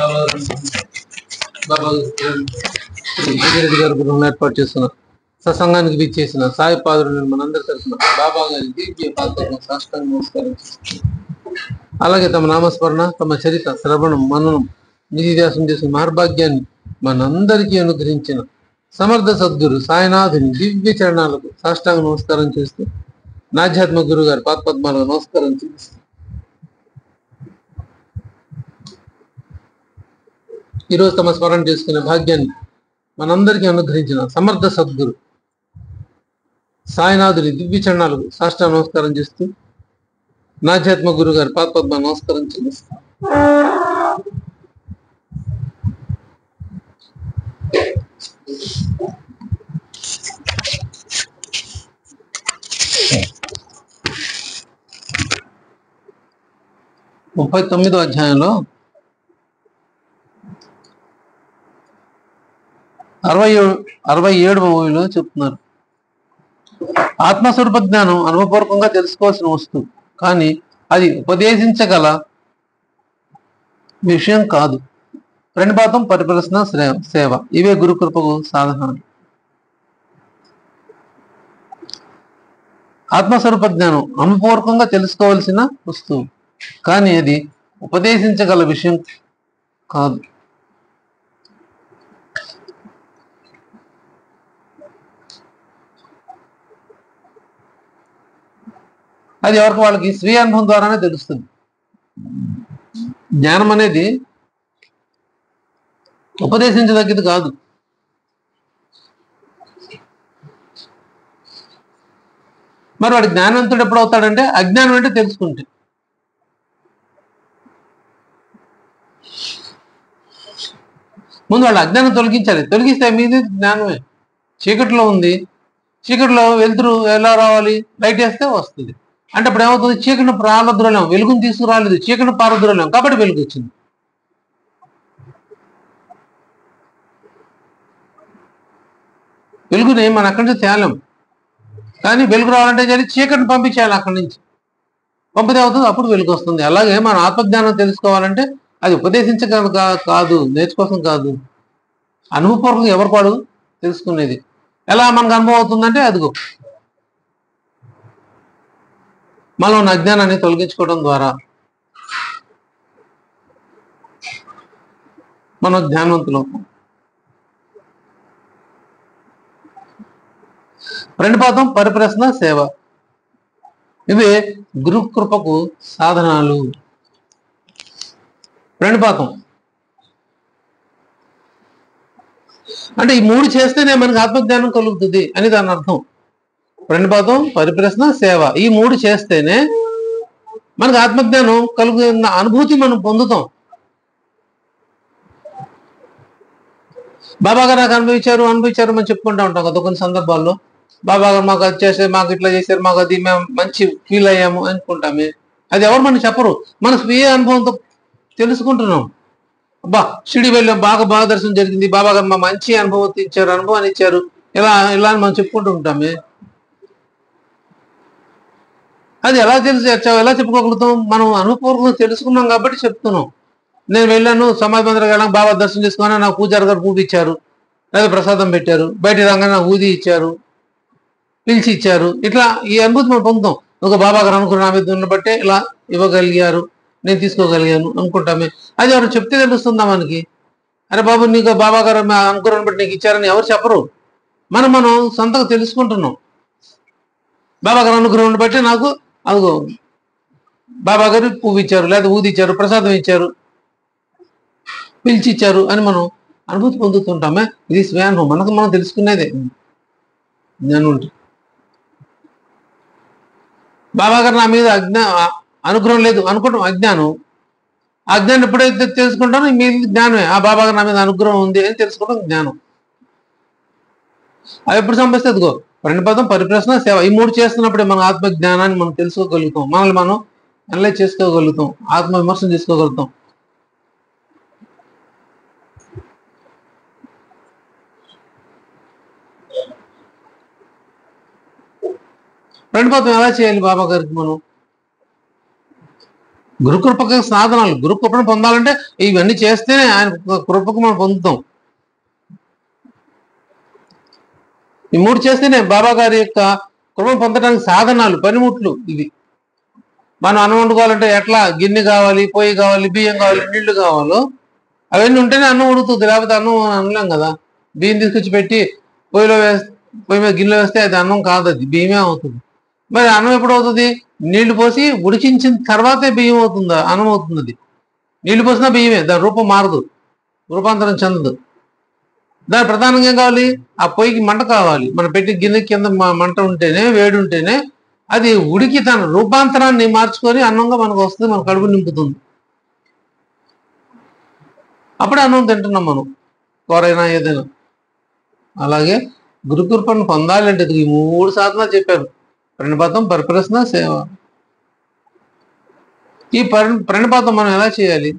బాబా రెడ్డి గారు బృందం ఏర్పాటు చేస్తున్న సత్సంగానికి విచ్చేసిన సాయి పాదులు మనందరి తరఫున బాబా గారి దివ్య పాత్రను సాష్టాంగ నమస్కారం. అలాగే తమ నామస్మరణ, తమ చరిత్ర శ్రవణం, మననం, నిధిధ్యాసం చేసిన మహర్భాగ్యాన్ని మనందరికీ అనుగ్రహించిన సమర్థ సద్గురు సాయినాథుని దివ్య చరణాలకు సాష్టాంగ నమస్కారం చేస్తూ ఆధ్యాత్మిక గురువు గారి పాదపద్మాలకు నమస్కారం చేస్తూ ఈరోజు తమ స్మరణ చేసుకునే భాగ్యాన్ని మనందరికీ అనుగ్రహించిన సమర్థ సద్గురు సాయినాథుని దివ్య చరణాలకు సాష్టాంగ నమస్కారం చేస్తూ ఆధ్యాత్మిక గురువు గారి పాదపద్మ నమస్కారం చేస్తూ 39వ అధ్యాయంలో 67వ ఊరిలో చెప్తున్నారు. ఆత్మస్వరూప జ్ఞానం అనుభవపూర్వకంగా తెలుసుకోవాల్సిన వస్తువు, కానీ అది ఉపదేశించగల విషయం కాదు. ప్రణిపాతం, పరిప్రశ్న, సేవ ఇవే గురుకృపకు సాధనాలు. ఆత్మస్వరూప జ్ఞానం అనుభవపూర్వకంగా తెలుసుకోవాల్సిన వస్తువు, కానీ అది ఉపదేశించగల విషయం కాదు. అది ఎవరికి వాళ్ళకి స్వీయ అనుభవం ద్వారానే తెలుస్తుంది. జ్ఞానం అనేది ఉపదేశించదగ్గది కాదు. మరి వాడు జ్ఞానవంతుడు ఎప్పుడు అవుతాడంటే అజ్ఞానం అంటే తెలుసుకుంటే. ముందు వాళ్ళు అజ్ఞానం తొలగించాలి. తొలగిస్తే మీది జ్ఞానమే. చీకటిలో ఉంది, చీకటిలో వెలుతురు ఎలా రావాలి? లైట్ వేస్తే వస్తుంది. అంటే అప్పుడు ఏమవుతుంది? చీకటిని పారద్రోలేం, వెలుగుని తీసుకురాలేదు, చీకటిని పారద్రోలేం, కాబట్టి వెలుగు వచ్చింది. వెలుగుని మనం అక్కడి నుంచి తేలేం, కానీ వెలుగు రావాలంటే సరే చీకటిని పంపించాలి. అక్కడి నుంచి పంపితే అవుతుంది, అప్పుడు వెలుగు వస్తుంది. అలాగే మన ఆత్మజ్ఞానం తెలుసుకోవాలంటే అది ఉపదేశించగల కాదు, నేర్చుకోసం కాదు, అనుభవపూర్వకంగా ఎవరు పాడు తెలుసుకునేది. ఎలా మనకు అనుభవం అవుతుందంటే అదిగో మనం ఉన్న అజ్ఞానాన్ని తొలగించుకోవడం ద్వారా మనం జ్ఞానవంతులు. ప్రణిపాతం, పరిప్రశ్న, సేవ ఇవి గురుకృపకు సాధనాలు. ప్రణిపాతం అంటే ఈ మూడు చేస్తేనే మనకు ఆత్మజ్ఞానం కలుగుతుంది అని దాని అర్థం. ప్రణిపాతం, పరిప్రశ్న, సేవ ఈ మూడు చేస్తేనే మనకు ఆత్మజ్ఞానం కలుగుతున్న అనుభూతి మనం పొందుతాం. బాబా గారు నాకు అనుభవించారు మనం చెప్పుకుంటూ ఉంటాం కదా కొన్ని సందర్భాల్లో. బాబా గారు మాకు అది చేస్తే, మాకు ఇట్లా చేశారు, మాకు అది మేము మంచి ఫీల్ అయ్యాము అనుకుంటామే. అది ఎవరు మనకు చెప్పరు, మన స్వీయ అనుభవంతో తెలుసుకుంటున్నాం. అబ్బా షిరిడి వెళ్ళాం, బాగా దర్శనం జరిగింది, బాబా గారు మా మంచి అనుభవాన్ని ఇచ్చారు, ఇలా అని మనం చెప్పుకుంటూ ఉంటామే. అది ఎలా ఎలా చెప్పుకోగలుగుతాం? మనం అనుభవపూర్వకంగా తెలుసుకున్నాం కాబట్టి చెప్తున్నాం. నేను వెళ్ళాను, సమాధి మందిరం వెళ్ళాను, బాబా దర్శనం చేసుకున్నా, నాకు పూజారి గారు పూజ ఇచ్చారు, లేదా ప్రసాదం పెట్టారు, బయట రాగానే నాకు ఊది ఇచ్చారు, పిలిచి ఇచ్చారు, ఇట్లా ఈ అనుభూతి మనం పొందుతాం. ఒక బాబా గారు అనుకున్న నా మీద ఉన్నబట్టే ఇలా ఇవ్వగలిగారు, నేను తీసుకోగలిగాను అనుకుంటామే. అది ఎవరు చెప్తే తెలుస్తుందా మనకి? అరే బాబు నీకు బాబా గారు అనుకున్నాను బట్టి నీకు ఇచ్చారని ఎవరు చెప్పరు. మనం సొంతంగా తెలుసుకుంటున్నాం. బాబా గారు అనుగ్రహం బట్టి నాకు అదిగో బాబా గారు పువ్వు ఇచ్చారు, లేదా ఊది ఇచ్చారు, ప్రసాదం ఇచ్చారు, పిలిచి ఇచ్చారు అని మనం అనుభూతి పొందుతుంటామే. ఇది స్వయానుభవం, మనకు మనం తెలుసుకునేదే జ్ఞానం ఉంటుంది. బాబా గారు నా మీద అనుగ్రహం లేదు అనుకోవడం అజ్ఞానం. అజ్ఞానం ఎప్పుడైతే తెలుసుకుంటానో మీ జ్ఞానమే. ఆ బాబా గారు నా మీద అనుగ్రహం ఉంది అని తెలుసుకోవడం జ్ఞానం. అది ఎప్పుడు సంభవిస్తే అదిగో ప్రణిపాతం, పరిప్రశ్న, సేవ ఈ మూడు చేస్తున్నప్పుడే మన ఆత్మ జ్ఞానాన్ని మనం తెలుసుకోగలుగుతాం, మనల్ని మనం అనలైజ్ చేసుకోగలుగుతాం, ఆత్మ విమర్శన చేసుకోగలుగుతాం. ప్రణిపాతం ఎలా చేయాలి బాబా గారికి? మనం గురుకృపకు సాధనాలు. గురుకృపను పొందాలంటే ఇవన్నీ చేస్తేనే ఆయన కృపకు మనం పొందుతాం. ఈ 3 చేస్తేనే బాబా గారి యొక్క కృపను పొందడానికి సాధనాలు, పనిముట్లు ఇవి. మనం అన్నం వండుకోవాలంటే ఎట్లా గిన్నె కావాలి, పొయ్యి కావాలి, బియ్యం కావాలి, నీళ్లు కావాలో అవన్నీ ఉంటేనే అన్నం ఉడుకుతుంది. లేకపోతే అన్నం అనలేం కదా. బియ్యం తీసుకొచ్చి పెట్టి పొయ్యి మీద గిన్నెలో వేస్తే అది అన్నం కాదు, అది బియ్యమే అవుతుంది. మరి అన్నం ఎప్పుడు అవుతుంది? నీళ్లు పోసి ఉడికించిన తర్వాతే బియ్యం అవుతుందా, అన్నం అవుతుంది. అది నీళ్లు పోసినా బియ్యమే, దాని రూపం మారదు, రూపాంతరం చెందదు. దాని ప్రధానంగా ఏం కావాలి? ఆ పొయ్యికి మంట కావాలి. మనం పెట్టి గిన్నె కింద మంట ఉంటేనే, వేడి ఉంటేనే అది ఉడికి తన రూపాంతరాన్ని మార్చుకొని అన్నంగా మనకు వస్తుంది, మన కడుపు నింపుతుంది. అప్పుడే అన్నం తింటున్నాం మనం, కూరైనా ఏదైనా. అలాగే గురుకృపను పొందాలంటే ఈ 3 సాధనాలు చెప్పారు: ప్రణిపాతం, పరిప్రశ్న, సేవ. ఈ ప్రణిపాతం మనం ఎలా చేయాలి?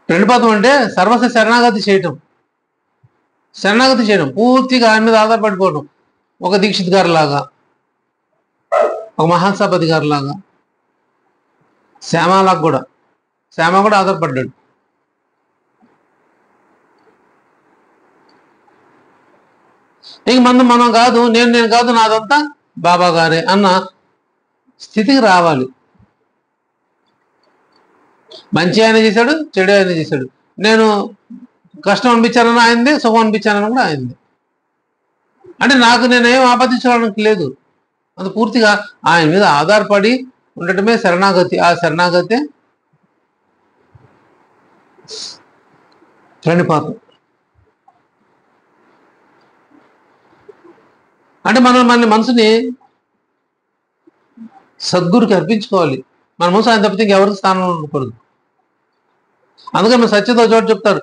ప్రణిపాతం అంటే సర్వస్వ శరణాగతి చేయటం. శరణాగతి చేయడం, పూర్తిగా ఆయన మీద ఆధారపడిపోవడం. ఒక దీక్షిత్ గారి లాగా, ఒక మహాసభాపతి గారి లాగా, శ్యామలాగా కూడా. శ్యామ కూడా ఆధారపడ్డాడు. ఇంక మనం కాదు, నేను కాదు, నాదంతా బాబా గారే అన్న స్థితికి రావాలి. మంచి ఆయన చేశాడు, చెడు ఆయన చేశాడు. నేను కష్టం అనిపించానని ఆయనది, సుఖం అనిపించానని కూడా ఆయనది. అంటే నాకు నేనేం ఆపాదించడానికి లేదు. అది పూర్తిగా ఆయన మీద ఆధారపడి ఉండటమే శరణాగతి. ఆ శరణాగతి ప్రణిపాతం. అంటే మన మనసుని సద్గురికి అర్పించుకోవాలి. మన మనసు ఆయన తప్పితే ఇంకెవరికి స్థానంలో ఉండకూడదు. అందుకని మన సత్యతో చోటు చెప్తారు,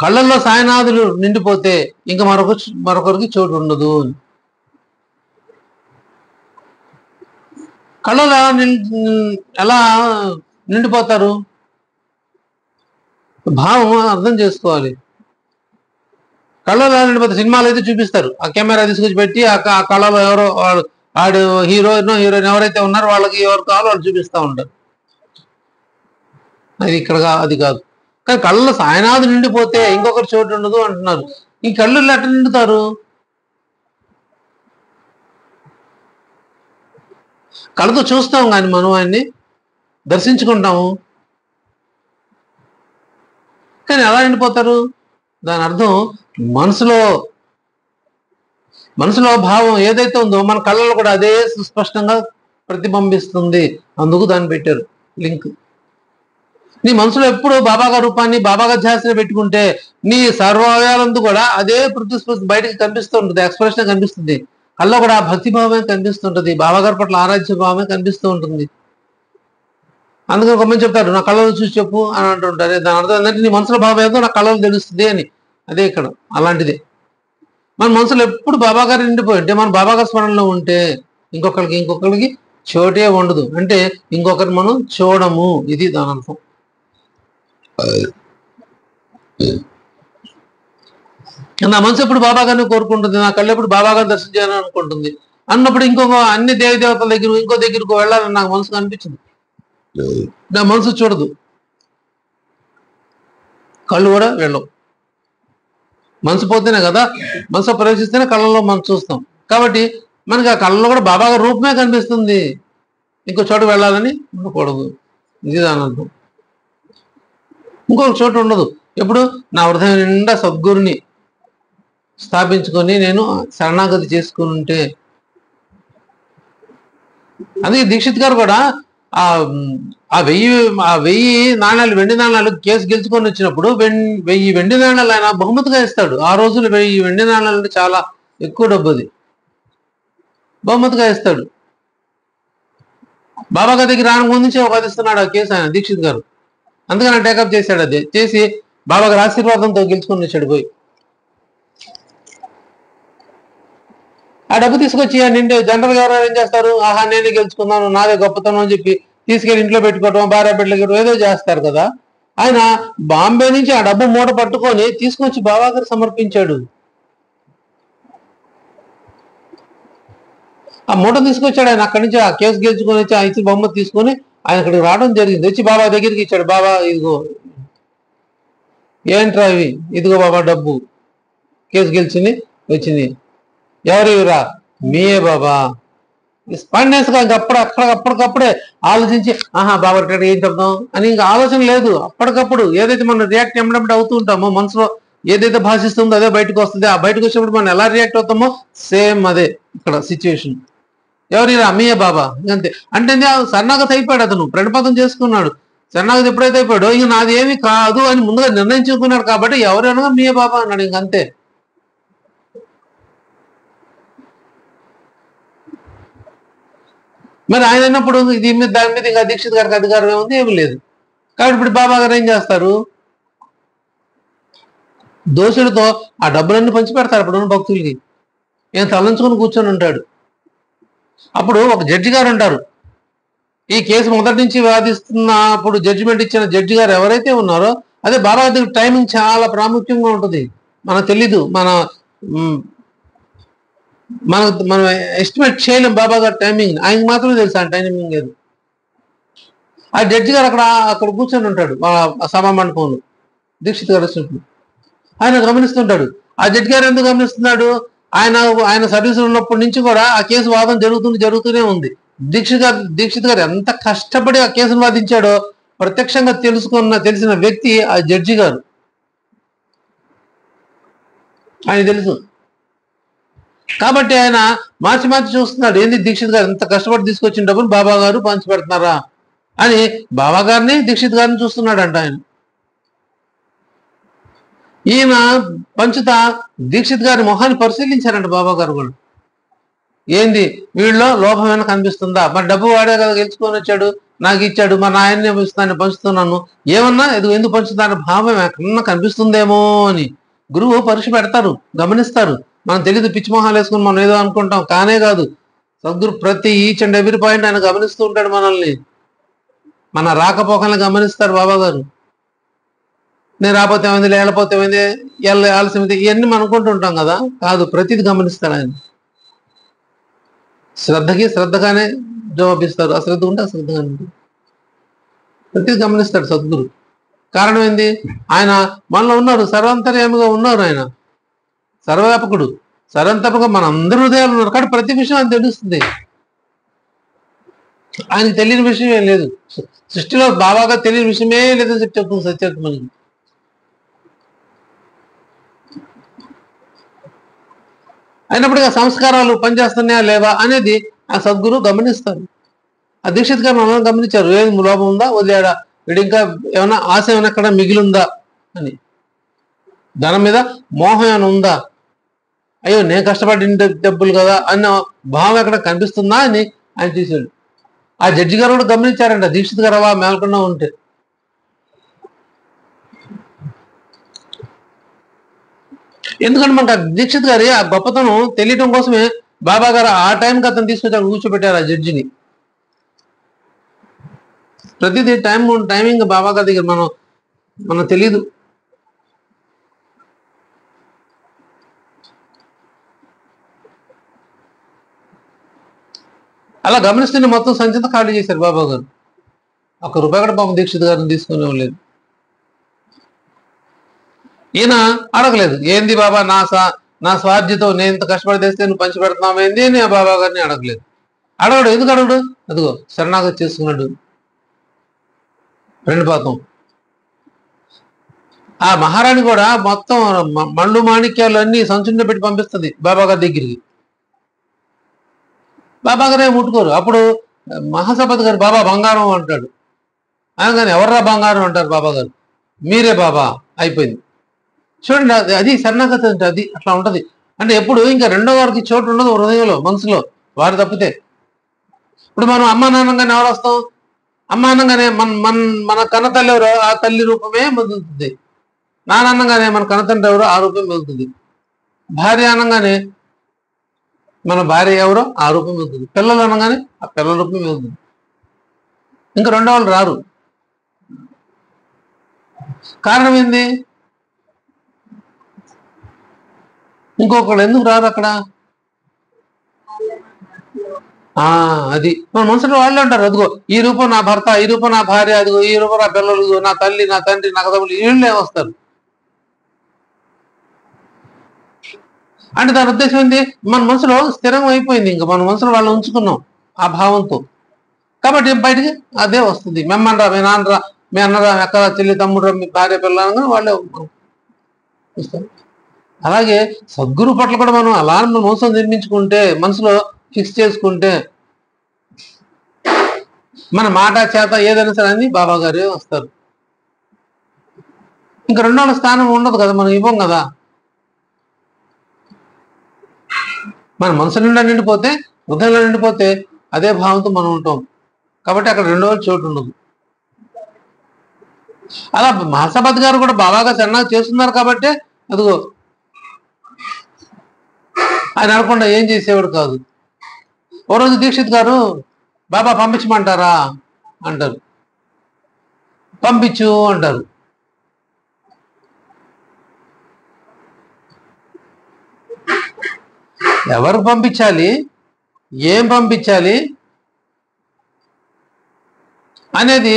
కళ్ళల్లో సాయనాథులు నిండిపోతే ఇంకా మరొకరికి చోటు ఉండదు అని. కళ్ళలో ఎలా నిండిపోతారు? భావం అర్థం చేసుకోవాలి. కళ్ళలో నిండిపోతే సినిమాలు అయితే చూపిస్తారు, ఆ కెమెరా తీసుకొచ్చి పెట్టి ఆ కళ్ళలో ఎవరో వాడు హీరోయిన్ ఎవరైతే ఉన్నారో వాళ్ళకి ఎవరు కావాలో వాళ్ళు చూపిస్తూ ఉంటారు. అది ఇక్కడ అది కాదు. కానీ కళ్ళలో సాయనాథు నిండిపోతే ఇంకొకరి చోటు ఉండదు అంటున్నారు. ఈ కళ్ళు ఎట్లా నిండుతారు? కళ్ళతో చూస్తాం కానీ మనం ఆయన్ని దర్శించుకుంటాము, కానీ ఎలా నిండిపోతారు? దాని అర్థం మనసులో భావం ఏదైతే ఉందో మన కళ్ళలో కూడా అదే సుస్పష్టంగా ప్రతిబింబిస్తుంది. అందుకు దాన్ని పెట్టారు లింక్. నీ మనసులో ఎప్పుడు బాబాగారి రూపాన్ని, బాబాగారి ధ్యాసని పెట్టుకుంటే నీ సర్వవయాలందు కూడా అదే ప్రతిస్పృతి బయటకు కనిపిస్తూ ఉంటుంది, ఎక్స్ప్రెషన్ కనిపిస్తుంది. కళ్ళలో కూడా ఆ భక్తిభావమే కనిపిస్తుంటుంది, బాబాగారి పట్ల ఆరాధ్య భావమే కనిపిస్తూ ఉంటుంది. అందుకని కొంతమంది చెప్తారు, నా కళ్ళలో చూసి చెప్పు అని అంటుంటారు. దాని అర్థం ఏంటంటే నీ మనసులో భావం ఏదో నా కళ్ళలో తెలుస్తుంది అని. అదే ఇక్కడ అలాంటిదే. మన మనసులో ఎప్పుడు బాబాగారు నిండిపోయి ఉంటే, మన బాబాగారి స్మరణలో ఉంటే ఇంకొకరికి చోటే ఉండదు. అంటే ఇంకొకరిని మనం చూడము, ఇది దాని అర్థం. నా మనసు ఎప్పుడు బాబాగారిని కోరుకుంటుంది, నా కళ్ళు ఎప్పుడు బాబాగారిని దర్శనం చేయాలని అనుకుంటుంది. అన్నప్పుడు అన్ని దేవతల దగ్గర ఇంకో దగ్గరకు వెళ్ళాలని నాకు మనసుకు అనిపించింది. నా మనసు చూడదు, కళ్ళు కూడా వెళ్ళవు. మనసు పోతేనే కదా, మనసు ప్రవేశిస్తేనే కళ్ళలో మనం చూస్తాం. కాబట్టి మనకి ఆ కళ్ళలో కూడా బాబాగారి రూపమే కనిపిస్తుంది, ఇంకో చోటు వెళ్ళాలని ఉండకూడదు. ఇది దాని అర్థం. ఇంకొక చోటు ఉండదు. ఎప్పుడు నా హృదయం నిండా సద్గురుని స్థాపించుకొని నేను శరణాగతి చేసుకుని ఉంటే. అందుకే దీక్షిత్ గారు కూడా ఆ 1000 నాణ్యాలు, వెండి నాణ్యాలు కేసు గెలుచుకొని వచ్చినప్పుడు 1000 వెండి నాణ్యాలు ఆయన బహుమతిగా ఇస్తాడు. ఆ రోజులు 1000 వెండి నాణ్యాలు అంటే చాలా ఎక్కువ డబ్బు, అది బహుమతిగా ఇస్తాడు. బాబాగారి దగ్గర రానికి ముందు నుంచి వాదిస్తున్నాడు ఆ కేసు ఆయన దీక్షిత్ గారు. అందుకని టేకప్ చేశాడు. అది చేసి బాబాగారి ఆశీర్వాదంతో గెలుచుకొని వచ్చాడు పోయి. ఆ డబ్బు తీసుకొచ్చి నిండి జనరల్ గా ఏం చేస్తారు, ఆహా నేనే గెలుచుకున్నాను, నాదే గొప్పతనం అని చెప్పి తీసుకెళ్లి ఇంట్లో పెట్టుకోవటం, భార్య బిడ్డలకి ఏదో చేస్తారు కదా. ఆయన బాంబే నుంచి ఆ డబ్బు మూట పట్టుకొని తీసుకొచ్చి బాబాగారు సమర్పించాడు. ఆ మూట తీసుకొచ్చాడు ఆయన. అక్కడి నుంచి ఆ కేసు గెలుచుకొని వచ్చి ఆ ఇచ్చి బొమ్మ తీసుకొని ఆయన ఇక్కడికి రావడం జరిగింది. వచ్చి బాబా దగ్గరికి ఇచ్చాడు. బాబా ఇదిగో ఏంట్రా ఇవి, ఇదిగో బాబా డబ్బు, కేసు గెలిచింది వచ్చింది. ఎవరు ఇవరా? మీయే బాబా. స్పాండెన్స్ గా అప్పటికప్పుడే ఆలోచించి ఆహా బాబా రిటైర్ ఏం చెప్తాం అని ఇంకా ఆలోచన లేదు. అప్పటికప్పుడు ఏదైతే మనం రియాక్ట్ ఎమ్మడప్పుడు అవుతూ ఉంటామో, మనసులో ఏదైతే భాషిస్తుందో అదే బయటకు వస్తుంది. ఆ బయటకు వచ్చినప్పుడు మనం ఎలా రియాక్ట్ అవుతామో సేమ్ అదే ఇక్కడ సిచ్యువేషన్. ఎవరిరా? మీయే బాబా. ఇంకంతే. అంటే శరణాగతి అయిపోయాడు అతను, ప్రణిపాతం చేసుకున్నాడు. శరణాగతి ఎప్పుడైతే అయిపోయాడో ఇంక నాది ఏమి కాదు అని ముందుగా నిర్ణయించుకున్నాడు. కాబట్టి ఎవరైనా మీయే బాబా అన్నాడు. ఇంకంతే. మరి ఆయన అన్నప్పుడు దీని మీద దాని మీద ఇంకా దీక్షిత్ గారికి అధికారం ఏముంది? ఏమి లేదు. కాబట్టి ఇప్పుడు బాబా గారు ఏం చేస్తారు? దోషులతో ఆ డబ్బులన్నీ పంచి పెడతారు అప్పుడున్న భక్తులకి. ఈయన తలంచుకొని కూర్చొని ఉంటాడు. అప్పుడు ఒక జడ్జి గారు ఉంటారు. ఈ కేసు మొదటి నుంచి వాదిస్తున్నప్పుడు జడ్జిమెంట్ ఇచ్చిన జడ్జి గారు ఎవరైతే ఉన్నారో, అదే బాబా గారి టైమింగ్ చాలా ప్రాముఖ్యంగా ఉంటుంది. మనకు తెలీదు, మనం ఎస్టిమేట్ చేయలేం బాబా గారి టైమింగ్. ఆయనకు మాత్రమే తెలుసు ఆ టైమింగ్ లేదు. ఆ జడ్జి గారు అక్కడ కూర్చొని ఉంటాడు ఆ సభా మండపంలో. దీక్షిత్ గారు వచ్చినప్పుడు ఆయన గమనిస్తుంటాడు. ఆ జడ్జి గారు ఎందుకు గమనిస్తున్నాడు? ఆయన సర్వీస్ ఉన్నప్పటి నుంచి కూడా ఆ కేసు వాదన జరుగుతూనే ఉంది. దీక్షిత్ గారు ఎంత కష్టపడి ఆ కేసును వాదించాడో ప్రత్యక్షంగా తెలిసిన వ్యక్తి ఆ జడ్జి గారు. ఆయన తెలుసు. కాబట్టి ఆయన మార్చి చూస్తున్నాడు. ఏంది దీక్షిత్ గారు ఎంత కష్టపడి తీసుకొచ్చిన డబ్బులు బాబా గారు పంచి పెడుతున్నారా అని బాబా గారిని దీక్షిత్ గారిని చూస్తున్నాడంట ఆయన. ఈయన పంచుతా దీక్షిత్ గారి మొహాన్ని పరిశీలించారంట బాబా గారు కూడా. ఏంది వీళ్ళలో లోపం ఏమైనా కనిపిస్తుందా? మరి డబ్బు వాడే కదా గెలుచుకొని వచ్చాడు, నాకు ఇచ్చాడు, మరి ఆయన్ని ఇస్తాను పంచుతున్నాను, ఏమన్నా ఎందుకు పంచుతాను భావం ఎక్కడన్నా కనిపిస్తుందేమో అని గురువు పరీక్ష పెడతారు, గమనిస్తారు. మనం తెలియదు, పిచ్చి మొహాలు వేసుకుని మనం ఏదో అనుకుంటాం. కానే కాదు, సద్గురు ప్రతి ఈచ్ అండ్ ఎవ్రీ పాయింట్ ఆయన గమనిస్తూ ఉంటాడు మనల్ని. మన రాకపోకల్ని గమనిస్తారు బాబా గారు. నేను రాకపోతే ఏమైంది, లేకపోతే ఏమైంది, ఆలస్యమైంది, ఇవన్నీ మనం అనుకుంటూ ఉంటాం కదా. కాదు, ప్రతిది గమనిస్తాడు ఆయన. శ్రద్ధకి శ్రద్ధగానే జవాబిస్తారు, అశ్రద్ధ ఉంటే అశ్రద్ధగానే ఉంటుంది. ప్రతిది గమనిస్తాడు సద్గురు. కారణం ఏంది? ఆయన మనలో ఉన్నారు, సర్వాంతర్యామిగా ఉన్నారు. ఆయన సర్వవ్యాపకుడు, సర్వంతర్పగా మన అందరి హృదయాలు ఉన్నారు. కాబట్టి ప్రతి విషయం ఆయన తెలుస్తుంది. ఆయనకు తెలియని విషయం ఏం లేదు. సృష్టిలో బాబాగా తెలియని విషయమే లేదని చెప్తుంది సత్యత్వం మనకి. అయినప్పటికీ ఆ సంస్కారాలు పనిచేస్తున్నాయా లేవా అనేది ఆ సద్గురు గమనిస్తారు. ఆ దీక్షిత్ గారు మనం గమనించారు. ఏం లోపం ఉందా, వదిలేడా, వీడు ఇంకా ఏమైనా ఆశ ఏమైనా ఎక్కడ మిగిలిందా అని, ధనం మీద మోహం ఏమైనా ఉందా, అయ్యో నేను కష్టపడిన డబ్బులు కదా అన్న భావం ఎక్కడ కనిపిస్తుందా అని ఆయన చూశాడు. ఆ జడ్జి గారు కూడా గమనించారంట దీక్షిత్ గారు అలా మేలకుండా ఉంటే. ఎందుకంటే మనకు దీక్షిత్ గారి ఆ గొప్పతనం తెలియటం కోసమే బాబా గారు ఆ టైంకి అతను తీసుకొచ్చి అక్కడ కూర్చోబెట్టారు ఆ జడ్జిని. ప్రతిదీ టైమింగ్ బాబా గారి దగ్గర మనం తెలీదు. అలా గమనిస్తూనే మొత్తం సంచిత ఖాళీ చేశారు బాబా గారు. ఒక్క రూపాయి కూడా పాపం దీక్షిత్ గారిని తీసుకునే లేదు. ఈయన అడగలేదు, ఏంది బాబా నా స్వార్థ్యతో నేను ఇంత కష్టపడి తెస్తే నువ్వు పంచి పెడుతున్నావేంది అని బాబా గారిని అడగలేదు. అడగడు. ఎందుకు అడగడు? అదిగో శరణాగతి చేసుకున్నాడు, ప్రణిపాతం. ఆ మహారాణి కూడా మొత్తం మళ్ళు మాణిక్యాలు అన్ని సంచుల్లో పెట్టి పంపిస్తుంది బాబా గారి దగ్గరికి. బాబా గారే ముట్టుకోరు. అప్పుడు మహాసపతి గారు బాబా బంగారం అంటాడు. అనగానే ఎవర్రా బంగారం అంటారు బాబా గారు. మీరే బాబా. అయిపోయింది. చూడండి, అది శరణాగతి అంటే అది అట్లా ఉంటది. అంటే ఎప్పుడు ఇంకా రెండో వారికి చోటు ఉండదు హృదయంలో, మనసులో, వారు తప్పితే. ఇప్పుడు మనం అమ్మ నాన్నగానే ఎవరు వస్తాం? అమ్మ అనగానే మన కన్న తల్లి ఎవరో ఆ తల్లి రూపమే మొదలుతుంది. నాన్నగానే మన కన్నతండ్రి ఎవరో ఆ రూపం వెళ్తుంది. భార్య అనగానే మన భార్య ఎవరో ఆ రూపం వెళ్తుంది. పిల్లలు అనగానే ఆ పిల్లల రూపం వెళ్తుంది. ఇంకా రెండో వాళ్ళు రారు. కారణం ఏంది? ఇంకొకళ్ళు ఎందుకు రారు అక్కడ? అది మన మనసులో వాళ్ళే ఉంటారు. అదిగో ఈ రూపం నా భర్త, ఈ రూపం నా భార్య, అదిగో ఈ రూపం నా పిల్లలు, నా తల్లి, నా తండ్రి, నా కదములు, వీళ్ళే వస్తారు. అంటే దాని ఉద్దేశం ఏంటి? మన మనసులో స్థిరం అయిపోయింది. ఇంకా మన మనసులో వాళ్ళని ఉంచుకున్నాం ఆ భావంతో. కాబట్టి బయటికి అదే వస్తుంది. మెమ్మనరా, మీ నాన్నరా, మీ అన్నరా, మీ అక్కరా, చెల్లి, తమ్ముడు, మీ భార్య, పిల్లలు వాళ్ళే వస్తారు. అలాగే సద్గురు పట్ల కూడా మనం అలా మనసులో నిర్మించుకుంటే, మనసులో ఫిక్స్ చేసుకుంటే, మన మాట చేత ఏదైనా సరే అని బాబా గారే వస్తారు. ఇంకా రెండో స్థానం ఉండదు కదా, మనం ఇవ్వం కదా. మన మనసు నిండా నిండిపోతే, హృదయంలో నిండిపోతే అదే భావంతో మనం ఉంటాం. కాబట్టి అక్కడ రెండో చోటు ఉండదు. అలా మహాసభాత్ గారు కూడా బాబాగా సన్నాగా చేస్తున్నారు కాబట్టి అదిగో ఆయన అనకుండా ఏం చేసేవాడు కాదు. ఓ రోజు దీక్షిత్ గారు బాబా పంపించమంటారా అంటారు. పంపించు అంటారు. ఎవరు పంపించాలి, ఏం పంపించాలి అనేది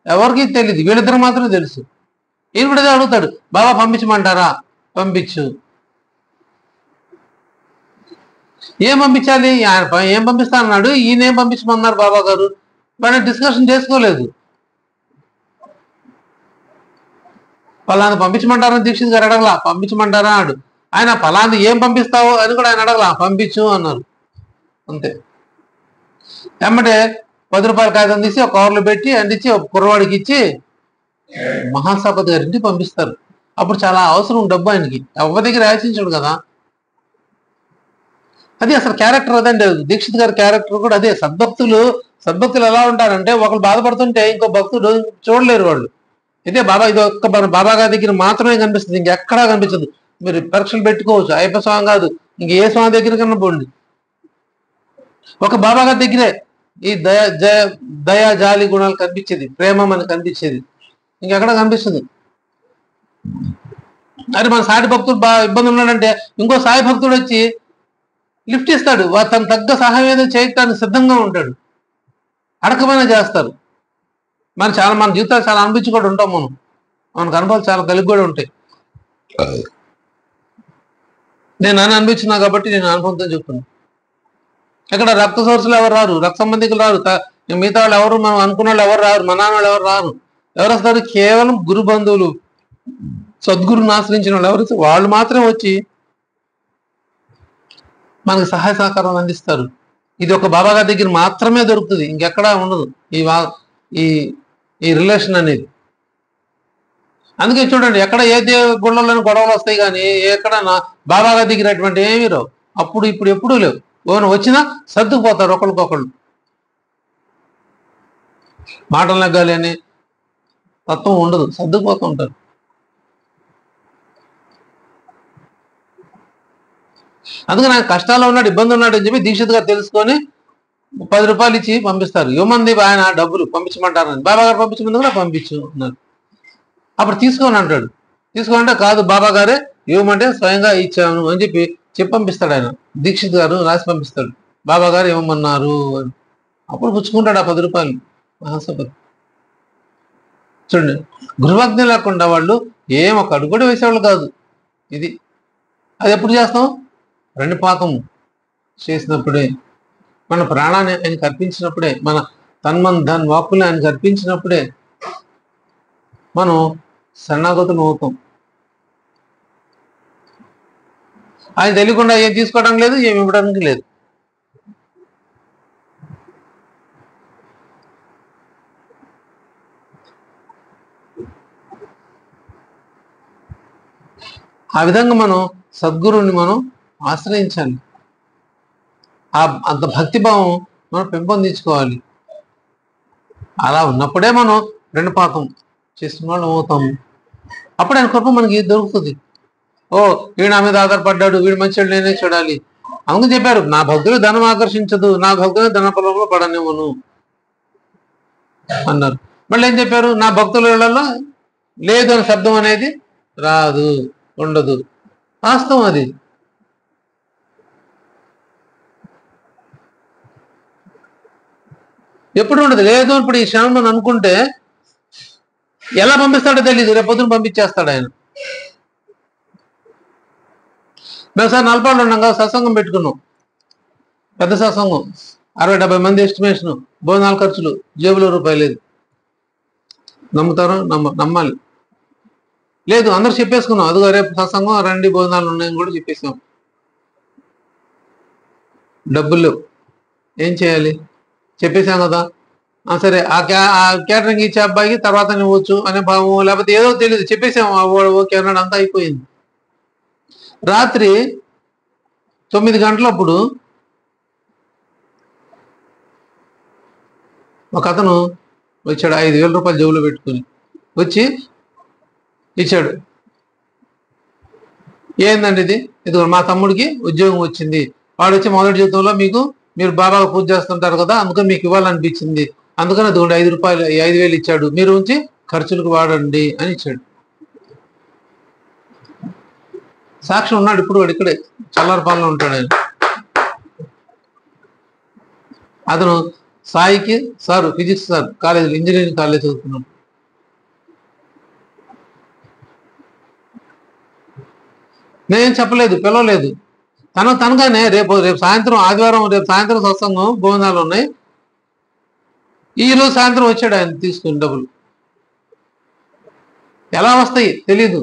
ఎవరికి తెలియదు. వీళ్ళిద్దరు మాత్రమే తెలుసు. ఈయన కూడా అడుగుతాడు, బాబా పంపించమంటారా? పంపించు. ఏం పంపించాలి? ఆయన ఏం పంపిస్తా అన్నాడు, ఈయన ఏం పంపించమన్నారు బాబా గారు? మనం డిస్కషన్ చేసుకోలేదు. పలానా పంపించమంటారని దీక్షిత్ గారు అడగలా, పంపించమంటారా అన్నాడు. ఆయన పలానా ఏం పంపిస్తావు అని కూడా ఆయన అడగలా, పంపించు అన్నారు. అంతే. ఎమ్మటే 10 రూపాయల కాగితం తీసి ఒక కవర్లో పెట్టి అందించి ఒక కుర్రవాడికి ఇచ్చి మహాసభత్ గారింటికి పంపిస్తారు. అప్పుడు చాలా అవసరం డబ్బు ఆయనకి, ఎవరి దగ్గర ఆశించాడు కదా. అది అసలు క్యారెక్టర్ అదండి. దీక్షిత్ గారి క్యారెక్టర్ కూడా అదే. సద్భక్తులు ఎలా ఉంటారంటే, ఒకరు బాధపడుతుంటే ఇంకో భక్తుడు చూడలేరు వాళ్ళు. ఇదే బాబా, ఇది ఒక్క బాబా గారి దగ్గర మాత్రమే కనిపిస్తుంది, ఇంకెక్కడా కనిపించదు. మీరు పరీక్షలు పెట్టుకోవచ్చు. అయ్యప్ప స్వామి కాదు, ఇంక ఏ స్వామి దగ్గర కన్నా పోండి, ఒక బాబా గారి దగ్గరే ఈ దయా జాలి గుణాలు కనిపించేది, ప్రేమ అని కనిపించేది, ఇంకెక్కడ కనిపిస్తుంది. అది మన సాటి భక్తుడు ఇబ్బంది ఉన్నాడంటే ఇంకో సాయి భక్తుడు వచ్చి లిఫ్ట్ ఇస్తాడు. తను తగ్గ సహాయం ఏదో చేయటానికి సిద్ధంగా ఉంటాడు. అడకమైనా చేస్తారు. మన జీవితాలు చాలా అనుభవించి కూడా ఉంటాం. మనకు అనుభవాలు చాలా కలిగి కూడా ఉంటాయి. నేను అనుభవించినా కాబట్టి నేను అనుభవంతో చెప్తున్నాను. ఇక్కడ రక్త సోర్సులు ఎవరు రారు, రక్త సంబంధికులు రారు, మిగతా వాళ్ళు ఎవరు, మనం అనుకున్న వాళ్ళు ఎవరు రారు, మన వాళ్ళు ఎవరు రారు. ఎవరు వస్తారు? కేవలం గురు బంధువులు, సద్గురుని ఆశ్రయించిన వాళ్ళు ఎవరు, వాళ్ళు మాత్రమే వచ్చి మనకు సహాయ సహకారం అందిస్తారు. ఇది ఒక బాబా గారి దగ్గర మాత్రమే దొరుకుతుంది, ఇంకెక్కడా ఉండదు ఈ రిలేషన్ అనేది. అందుకే చూడండి, ఎక్కడ ఏ గుళ్ళలోని గొడవలు వస్తాయి కానీ ఎక్కడన్నా బాబా గారి దగ్గర అటువంటి ఏమీ రావు. అప్పుడు ఇప్పుడు ఎప్పుడూ లేవు. ఓను వచ్చినా సర్దుకుపోతారు ఒకరికొకళ్ళు. మాటలు నగ్గాలి అని తత్వం ఉండదు, సర్దుకుపోతూ ఉంటారు. అందుకే నాకు కష్టాల్లో ఉన్నాడు, ఇబ్బంది ఉన్నాడు అని చెప్పి దీక్షిత్ గారు తెలుసుకొని 10 రూపాయలు ఇచ్చి పంపిస్తారు. ఏమంది ఆయన డబ్బులు పంపించమంటారని, బాబా గారు పంపించమంది కూడా పంపించు అన్నారు. అప్పుడు తీసుకోని అంటాడు. తీసుకోనంటే కాదు, బాబా గారే ఇవ్వమంటే స్వయంగా ఇచ్చాను అని చెప్పి పంపిస్తాడు. ఆయన దీక్షిత్ గారు రాసి పంపిస్తాడు, బాబా గారు ఇవ్వమన్నారు అని. అప్పుడు పుచ్చుకుంటాడు ఆ 10 రూపాయలు మహాసభ. చూడండి, గృహజ్ఞ లేకుండా వాళ్ళు ఒక అడుగు కూడా వేసేవాళ్ళు కాదు. అది ఎప్పుడు చేస్తాం? ప్రణిపాతం చేసినప్పుడే, మన ప్రాణాన్ని ఆయనకు అర్పించినప్పుడే, మన తన్మన్ ధన్ వాక్కుల్ని ఆయనకు అర్పించినప్పుడే మనం శరణాగతులు అవుతాం. ఆయన తెలియకుండా ఏం తీసుకోవడం లేదు, ఏమి ఇవ్వడానికి లేదు. ఆ విధంగా మనం సద్గురువుని మనం ఆశ్రయించాలి. అంత భక్తిభావం మనం పెంపొందించుకోవాలి. అలా ఉన్నప్పుడే మనం ప్రణిపాతం చేసిన వాళ్ళు అవుతాము. అప్పుడు ఆయన కృప మనకి దొరుకుతుంది. వీడు నా మీద ఆధారపడ్డాడు, వీడు మంచివాడు, నేనే చూడాలి. అందుకు చెప్పారు, నా భక్తులు ధనం ఆకర్షించదు, నా భక్తులు ధన పొలంలో పడనివ్వను అన్నారు. మళ్ళీ ఏం చెప్పారు? నా భక్తులలో లేదు అని శబ్దం అనేది రాదు, ఉండదు. వాస్తవం అది. ఎప్పుడు ఉండదు. లేదు ఇప్పుడు ఈ క్షణంలో అనుకుంటే ఎలా పంపిస్తాడో తెలియదు, రేపు పొద్దున పంపించేస్తాడు ఆయన. మేము సార్ నలపాడు ఉన్నాం కదా, సత్సంగం పెట్టుకున్నాం, పెద్ద సత్సంగం, 60-70 మంది ఎస్టిమేషన్, భోజనాల ఖర్చులు, జేబులో రూపాయి లేదు. నమ్ముతారో నమ్మాలి. లేదు అందరూ చెప్పేసుకున్నాం, అదిగో రేపు సత్సంగం రండి భోజనాలు ఉన్నాయని కూడా చెప్పేసాం. డబ్బులు లేవు, ఏం చేయాలి? చెప్పేసాం కదా, సరే ఆ క్యాటరింగ్ ఇచ్చే అబ్బాయికి తర్వాత ఇవ్వచ్చు అనే భావం, లేకపోతే ఏదో తెలియదు, చెప్పేసాం ఓకే అన్నాడు, అంతా అయిపోయింది. రాత్రి 9 గంటలప్పుడు ఒక అతను వచ్చాడు, 5,000 రూపాయలు జేబులో పెట్టుకుని వచ్చి ఇచ్చాడు. ఏందండి ఇది? ఇదిగో మా తమ్ముడికి ఉద్యోగం వచ్చింది, వాడు వచ్చి మొదటి జీతంలో మీరు బాబాగా పూజ చేస్తుంటారు కదా, అందుకని మీకు ఇవ్వాలనిపించింది, అందుకని అది 5,000 ఇచ్చాడు, మీరు ఉంచి ఖర్చులకు వాడండి అని ఇచ్చాడు. సాక్ష్యం ఉన్నాడు, ఇప్పుడు వాడు ఇక్కడే చల్లారపాలెంలో ఉంటాడు ఆయన. అతను సాయికి సార్, ఫిజిక్స్ సార్, కాలేజీలో ఇంజనీరింగ్ కాలేజ్ చదువుతున్నాడు. నేనేం చెప్పలేదు, పిలవలేదు, తనగానే రేపు సాయంత్రం, ఆదివారం రేపు సాయంత్రం సత్సంగం భోజనాలు ఉన్నాయి, ఈ రోజు సాయంత్రం వచ్చాడు ఆయన తీసుకుని డబ్బులు. ఎలా వస్తాయి తెలీదు,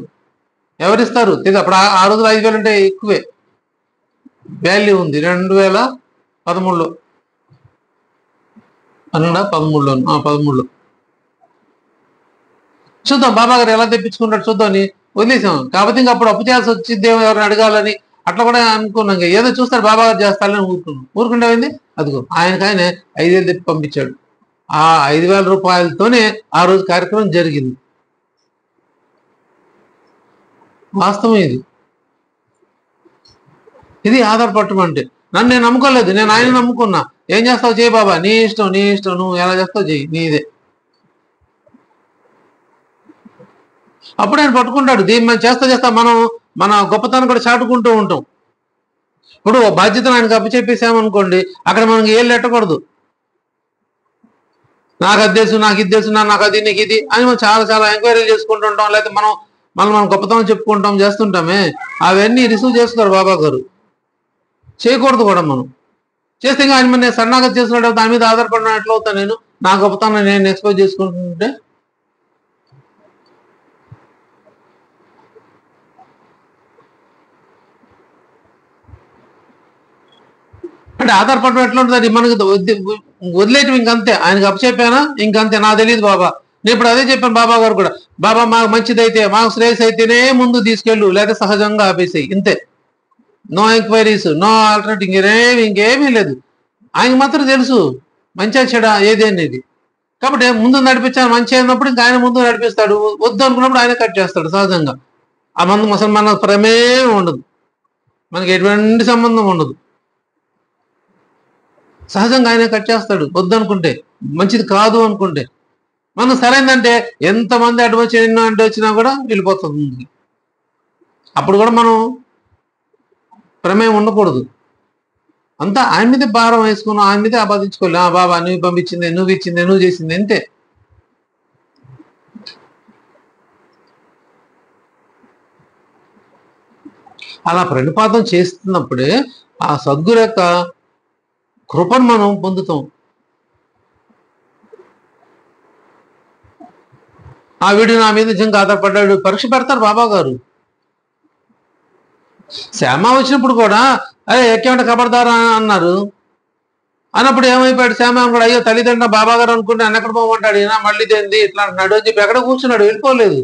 ఎవరిస్తారు తెలియదు. అప్పుడు ఆ రోజులు 5,000 అంటే ఎక్కువే వాల్యూ ఉంది. 2013లో 13లో చూద్దాం బాబా గారు ఎలా తెప్పించుకుంటాడు చూద్దాం అని వదిలేసాం. కాకపోతే ఇంకా అప్పుడు అప్పు చేయాల్సి వచ్చింది, ఎవరిని అడగాలని అట్లా కూడా అనుకున్నాం. ఏదో చూస్తారు బాబా గారు చేస్తారని ఊరుకుంటామైంది. అదిగో ఆయనకాయనే 5,000 తెప్పి పంపించాడు. ఆ 5,000 రూపాయలతోనే ఆ రోజు కార్యక్రమం జరిగింది. వాస్తవం ఇది ఆధారపడటం అంటే. నన్ను నేను నమ్ముకోలేదు, నేను ఆయన నమ్ముకున్నా. ఏం చేస్తావు చేయి బాబా, నీ ఇష్టం, నువ్వు ఎలా చేస్తావు చెయ్యి, నీదే. అప్పుడు ఆయన పట్టుకుంటాడు. దీన్ని మనం చేస్తా మనం మన గొప్పతనం కూడా చాటుకుంటూ ఉంటాం. ఇప్పుడు బాధ్యతను ఆయనకు అప్పచెప్పేసామనుకోండి, అక్కడ మనకి ఏళ్ళు ఎట్టకూడదు. నాకు అది తెలుసు, నాకు ఇది తెలుసు, నాకు అది, నీకు ఇది అని మనం చాలా ఎంక్వైరీలు చేసుకుంటూ ఉంటాం. లేకపోతే మనం గొప్పతనం చెప్పుకుంటాం, చేస్తుంటామే. అవన్నీ రిసీవ్ చేస్తున్నారు బాబా గారు. చేయకూడదు కూడా. మనం చేస్తే ఇంకా ఆయన నేను సన్నగా చేస్తున్నాడు, దాని మీద ఆధారపడినట్లు అవుతాను. నేను నా గొప్పతనం నేను ఎక్స్పోజ్ చేసుకుంటుంటే అంటే ఆధారపడడం ఎట్లా ఉంటుంది? మనకి వదిలేయటం ఇంకంతే. ఆయనకు అప్పచెప్పానా ఇంకంతే, నాకు తెలియదు బాబా. నేను ఇప్పుడు అదే చెప్పాను బాబా గారు కూడా, బాబా మాకు మంచిదైతే, మాకు శ్రేయస్ అయితేనే ముందు తీసుకెళ్ళు, లేదా సహజంగా ఆపేసాయి, ఇంతే. నో ఎంక్వైరీస్, నో ఆల్టర్నేటివ్, ఇంకేమీ లేదు. ఆయనకు మాత్రం తెలుసు మంచిగా చెడా ఏది అనేది. కాబట్టి ముందు నడిపించాలి, మంచి అయినప్పుడు ఇంకా ఆయన ముందు నడిపిస్తాడు, వద్దు అనుకున్నప్పుడు ఆయన కట్ చేస్తాడు సహజంగా. ఆ మందు అసలు మన ప్రమేయం ఉండదు, మనకి ఎటువంటి సంబంధం ఉండదు. సహజంగా ఆయన కట్ చేస్తాడు, వద్దు అనుకుంటే, మంచిది కాదు అనుకుంటే. మనం సరైందంటే ఎంతమంది అటు వచ్చి ఎన్నో అంటే వచ్చినా కూడా వెళ్ళిపోతుంది. అప్పుడు కూడా మనం ప్రమేయం ఉండకూడదు. అంతా ఆయన మీదే భారం వేసుకున్నాం, ఆయన మీదే ఆపాదించుకోవాలి. బాబా నువ్వు పంపించింది, నువ్వు ఇచ్చింది, నువ్వు చేసింది, అంతే. అలా ప్రణిపాతం చేస్తున్నప్పుడే ఆ సద్గురు యొక్క కృపను మనం పొందుతాం. ఆ వీడు నా మీద నిజంగా ఆధారపడ్డాడు, పరీక్ష పెడతారు బాబా గారు. శ్యామ వచ్చినప్పుడు కూడా అదే ఎక్కేమంటే కబర్దారా అన్నారు. అన్నప్పుడు ఏమైపోయాడు శ్యామ కూడా, అయ్యో తల్లిదండ్రుల బాబా గారు అనుకుంటే అన్న ఎక్కడ పోమంటాడు, ఈయన మళ్ళీ ఏంది ఇట్లా అంటున్నాడు అని చెప్పి ఎక్కడ కూర్చున్నాడు, వెళ్ళిపోలేదు.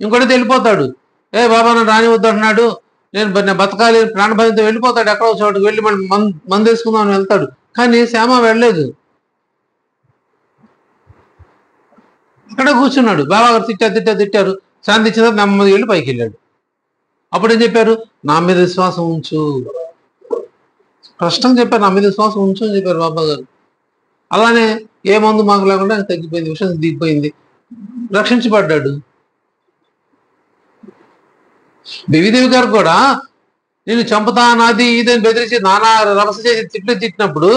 ఇంకోటి వెళ్ళిపోతాడు, బాబా నన్ను రానివద్దు అంటున్నాడు, నేను బతకాలి ప్రాణభయంతో వెళ్ళిపోతాడు. ఎక్కడో చోటుకు వెళ్ళి మళ్ళీ మందు వేసుకుందామని వెళ్తాడు. కానీ శ్యామ వెళ్ళలేదు, అక్కడ కూర్చున్నాడు. బాబా గారు తిట్టారు, శాంతి ఇచ్చిన నెమ్మది వెళ్ళి పైకి వెళ్ళాడు. అప్పుడు ఏం చెప్పారు, నా మీద విశ్వాసం ఉంచు, స్పష్టంగా చెప్పారు, నా మీద విశ్వాసం ఉంచు అని చెప్పారు బాబా గారు. అలానే ఏ మందు మాకు లేకుండా ఆయన తగ్గిపోయింది, విషయం దిగిపోయింది, రక్షించబడ్డాడు. బీవీదేవి గారు కూడా నేను చంపుతా, నాది ఇదని బెదిరించి నానా రభస చేసి తిట్టినప్పుడు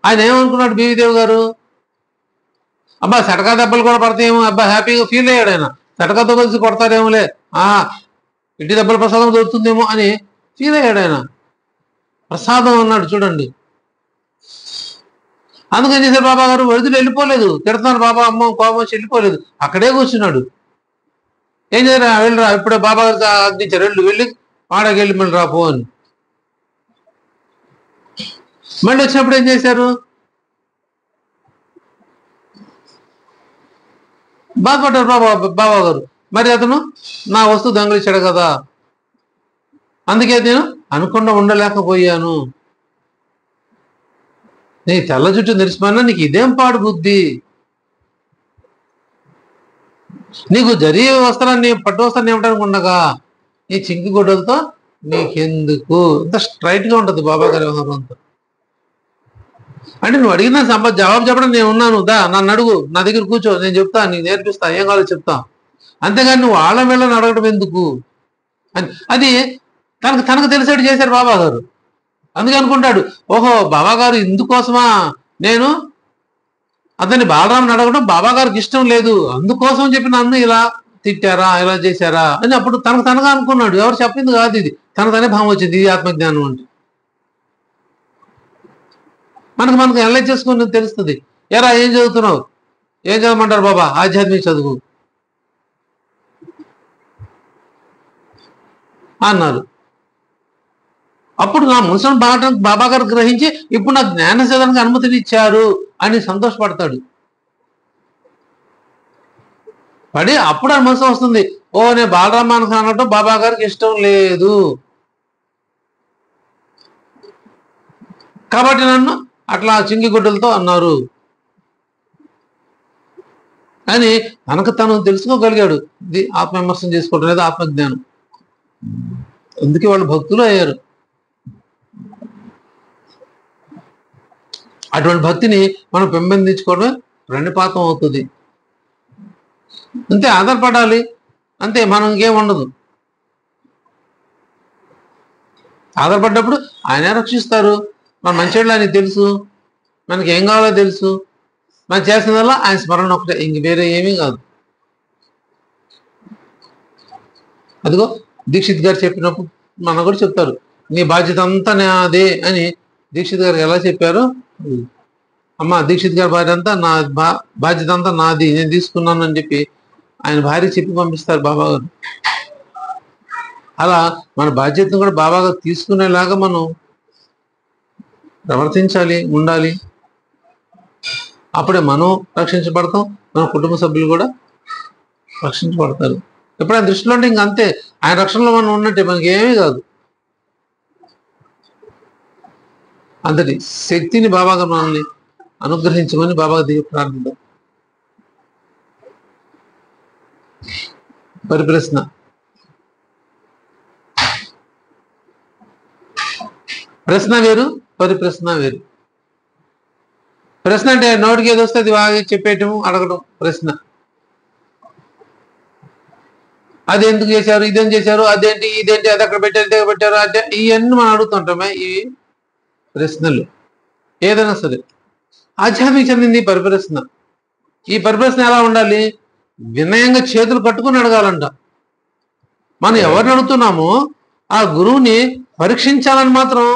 ఆయన ఏమనుకున్నాడు బీవీదేవి గారు, అబ్బా సటకా దెబ్బలు కూడా పడతాయేమో, అబ్బా హ్యాపీగా ఫీల్ అయ్యాడు ఆయన. సటకాతో కలిసి కొడతారేమోలే, ఇంటి దెబ్బల ప్రసాదం దొరుకుతుందేమో అని ఫీల్ అయ్యాడు ఆయన. ప్రసాదం అన్నాడు చూడండి. అందుకని చేశారు బాబా గారు, వదిలి వెళ్ళిపోలేదు. తిడతాను బాబా అమ్మ కోపం వచ్చి వెళ్ళిపోలేదు, అక్కడే కూర్చున్నాడు. ఏం చేయరా, వెళ్ళరా, ఇప్పుడే బాబా గారికి ఆజ్ఞించారు, వెళ్ళి వాడకి వెళ్ళి మళ్ళీ రాపో అని. మళ్ళీ వచ్చినప్పుడు ఏం చేశారు, బాధపడ్డారు బాబా గారు. మరి అతను నా వస్తువు దొంగలిచ్చాడు కదా, అందుకే నేను అనుకుండా ఉండలేకపోయాను. నీ తెల్ల జుట్టు నిలిచిపోయినా నీకు ఇదేం పాడు బుద్ధి, నీకు జరీ వస్త్రాన్ని పట్టు వస్త్రాన్ని ఇవ్వడానికి ఉండగా నీ చింకి గుడ్డలతో నీకెందుకు. ఇంత స్ట్రైట్ గా ఉంటుంది బాబా గారి వ్యవహారం అంతా. అంటే నువ్వు అడిగిన జవాబు చెప్పడం నేను ఉన్నాను, నన్ను అడుగు, నా దగ్గర కూర్చో, నేను చెప్తా, నీకు నేర్పిస్తా, ఏం కావాలో చెప్తా. అంతేగాని నువ్వు వాళ్ళ వీళ్ళని అడగడం ఎందుకు అని. అది తనకు తెలిసేట్టు చేశారు బాబా గారు. అందుకే అనుకుంటాడు, ఓహో బాబా గారు ఇందుకోసమా నేను అతన్ని బాలరామని అడగడం బాబా గారికి ఇష్టం లేదు, అందుకోసం చెప్పి నన్ను ఇలా తిట్టారా, ఇలా చేశారా అని అప్పుడు తనగా అనుకున్నాడు. ఎవరు చెప్పింది కాదు, ఇది తనే భావం వచ్చింది, ఇది ఆత్మజ్ఞానం అంటే. మనకు ఎలా చేసుకుని తెలుస్తుంది. ఎరా ఏం చదువుతున్నావు, ఏం చదవమంటారు బాబా, ఆధ్యాత్మిక చదువు అన్నారు. అప్పుడు నా మనసును బాబా గారు గ్రహించి ఇప్పుడు నాకు జ్ఞాన చదవడానికి అనుమతిని ఇచ్చారు అని సంతోషపడతాడు. పడి అప్పుడు ఆ మనసు వస్తుంది, ఓ నేను బాలరామానికి అనడం బాబా గారికి ఇష్టం లేదు కాబట్టి నన్ను అట్లా చింగి గుడ్డలతో అన్నారు అని తను తెలుసుకోగలిగాడు. ఇది ఆత్మవిమర్శనం చేసుకోవడం లేదా ఆత్మజ్ఞానం. అందుకే వాళ్ళు భక్తులు అయ్యారు. అటువంటి భక్తిని మనం పెంపొందించుకోవడమే ప్రణిపాతం అవుతుంది. అంతే, ఆధారపడాలి అంతే, మనం ఇంకేం ఉండదు. ఆధారపడ్డప్పుడు ఆయనే రక్షిస్తారు. మన మంచివాళ్ళు ఆయనకి తెలుసు, మనకి ఏం కావాలో తెలుసు. మనం చేసినదల్లా ఆయన స్మరణ ఒకటే, ఇంక వేరే ఏమీ కాదు. అదిగో దీక్షిత్ గారు చెప్పినప్పుడు మనం కూడా చెప్తారు, నీ బాధ్యత అంతా నాదే అని. దీక్షిత్ గారు ఎలా చెప్పారు, అమ్మ దీక్షిత్ గారి భార్య అంతా నా బాధ్యత అంతా నాది, నేను తీసుకున్నాను అని చెప్పి ఆయన భార్య చెప్పి పంపిస్తారు బాబా గారు. అలా మన బాధ్యతను కూడా బాబా గారు తీసుకునేలాగా మనం ప్రవర్తించాలి, ఉండాలి. అప్పుడే మనం రక్షించబడతాం, మన కుటుంబ సభ్యులు కూడా రక్షించబడతారు. ఎప్పుడైనా దృష్టిలో ఉంటే ఇంక అంతే, ఆయన రక్షణలో మనం ఉన్నట్టే, మనకి ఏమీ కాదు. అంతటి శక్తిని బాబా గారు మనల్ని అనుగ్రహించమని బాబా దిగి ప్రార్థిద్దాం. పరిప్రశ్న, ప్రశ్న వేరు, పరిప్రశ్న వేరు. ప్రశ్న అంటే నోటికి ఏది వస్తే అది బాగా చెప్పేయటము, అడగడం ప్రశ్న. అది ఎందుకు చేశారు, ఇదేం చేశారు, అదేంటి ఇదేంటి, అది అక్కడ పెట్టారు, ఇది పెట్టారు అంటే ఇవన్నీ మనం అడుగుతుంటామే, ఇవి ప్రశ్నలు. ఏదైనా సరే ఆధ్యాత్మిక చెందింది పరిప్రశ్న. ఈ పరిప్రశ్న ఎలా ఉండాలి, వినయంగా చేతులు కట్టుకుని అడగాలంట. మనం ఎవరిని అడుగుతున్నామో ఆ గురువుని పరీక్షించాలని మాత్రం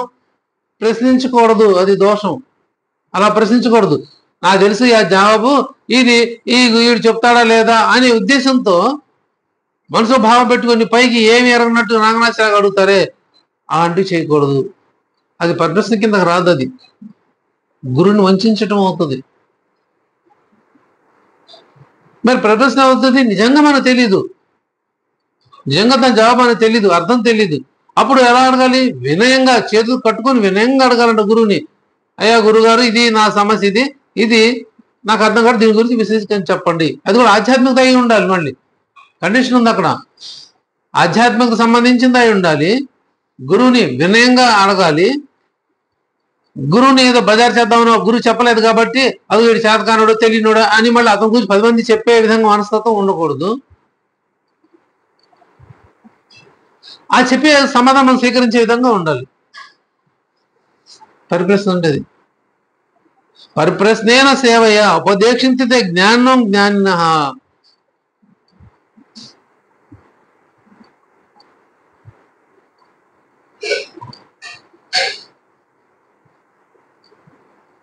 ప్రశ్నించకూడదు, అది దోషం. అలా ప్రశ్నించకూడదు. నాకు తెలుసు ఆ జవాబు ఇది, వీడు చెప్తాడా లేదా అనే ఉద్దేశంతో మనసు భావం పెట్టుకొని పైకి ఏమి ఎరగనట్టు నాగనాచార్య అడుగుతారే అలాంటివి చేయకూడదు. అది పరిప్రశ్న కిందకు రాదు, అది గురువుని వంచడం అవుతుంది. మరి పరిప్రశ్న అవుతుంది, నిజంగా మనకు తెలీదు, నిజంగా దాని జవాబు మనకు తెలీదు, అర్థం తెలీదు. అప్పుడు ఎలా అడగాలి, వినయంగా చేతులు కట్టుకొని వినయంగా అడగాలంట గురువుని. అయ్యా గురుగారు, ఇది నా సమస్య, ఇది నాకు అర్థం కాదు, దీని గురించి విశ్లేషించి చెప్పండి. అది కూడా ఆధ్యాత్మికత అయి ఉండాలి. మళ్ళీ కండిషన్ ఉంది అక్కడ, ఆధ్యాత్మికతకు సంబంధించింది అయి ఉండాలి. గురువుని వినయంగా అడగాలి. గురువుని ఏదో బజారు చేద్దామని గురువు చెప్పలేదు కాబట్టి అది వీడు చేతకానుడు తెలియనుడు అని మళ్ళీ అతని గురించి 10 మంది చెప్పే విధంగా మనస్తత్వం ఉండకూడదు. ఆ చెప్పే సమాధానం స్వీకరించే విధంగా ఉండాలి. పరిప్రశ్న ఉండేది. పరిప్రశ్నేన సేవయ ఉపదేక్షించితే జ్ఞానం జ్ఞానిన.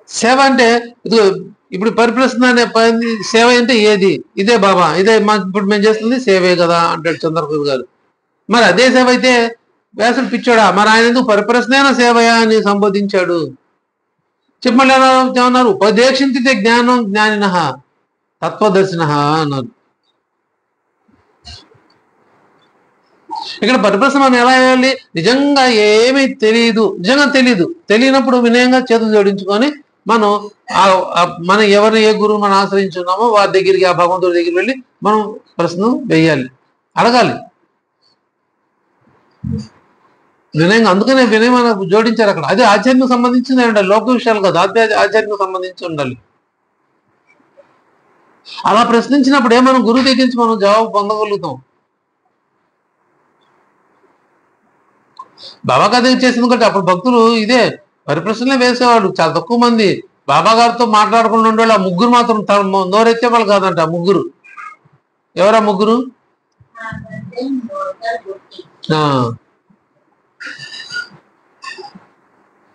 సేవ అంటే ఇప్పుడు పరిప్రశ్న అనే సేవ అంటే ఏది? ఇదే బాబా, ఇదే ఇప్పుడు మేము చేస్తుంది సేవే కదా అంటాడు చంద్రకూర్ గారు. మరి అదే సేవ అయితే వ్యాసుడు పిచ్చోడా? మరి ఆయన ఎందుకు పరిప్రశ్నేన సేవయా అని సంబోధించాడు? చెప్పమని ఏమన్నారు? ఉపదేశించితే జ్ఞానం జ్ఞానిన తత్వదర్శిన అన్నారు. ఇక్కడ పరిప్రశ్న మనం ఎలా వేయాలి? నిజంగా ఏమీ నిజంగా తెలియనప్పుడు వినయంగా చేతులు జోడించుకొని మనం మనం ఎవరిని ఏ గురువు మనం ఆశ్రయించున్నామో వారి దగ్గరికి, ఆ భగవంతుడి దగ్గరికి వెళ్ళి మనం ప్రశ్న వేయాలి, అడగాలి వినయంగా. అందుకనే వినయం మనకు జోడించారు అక్కడ. అది ఆధ్యాత్మిక సంబంధించింది ఉండాలి, లోక విషయాలు కాదు, ఆధ్యాత్మిక సంబంధించి ఉండాలి. అలా ప్రశ్నించినప్పుడే మనం గురువు దగ్గర నుంచి మనం జవాబు పొందగలుగుతాం. బాబా గారి చేసింది కంటే అప్పుడు భక్తులు ఇదే పరిప్రశ్నలే వేసేవాడు. చాలా తక్కువ మంది బాబా గారితో మాట్లాడకుండా ఉండేవాళ్ళు. ఆ ముగ్గురు మాత్రం నోరెత్తే వాళ్ళు కాదంట. ఆ ముగ్గురు ఎవరా ముగ్గురు?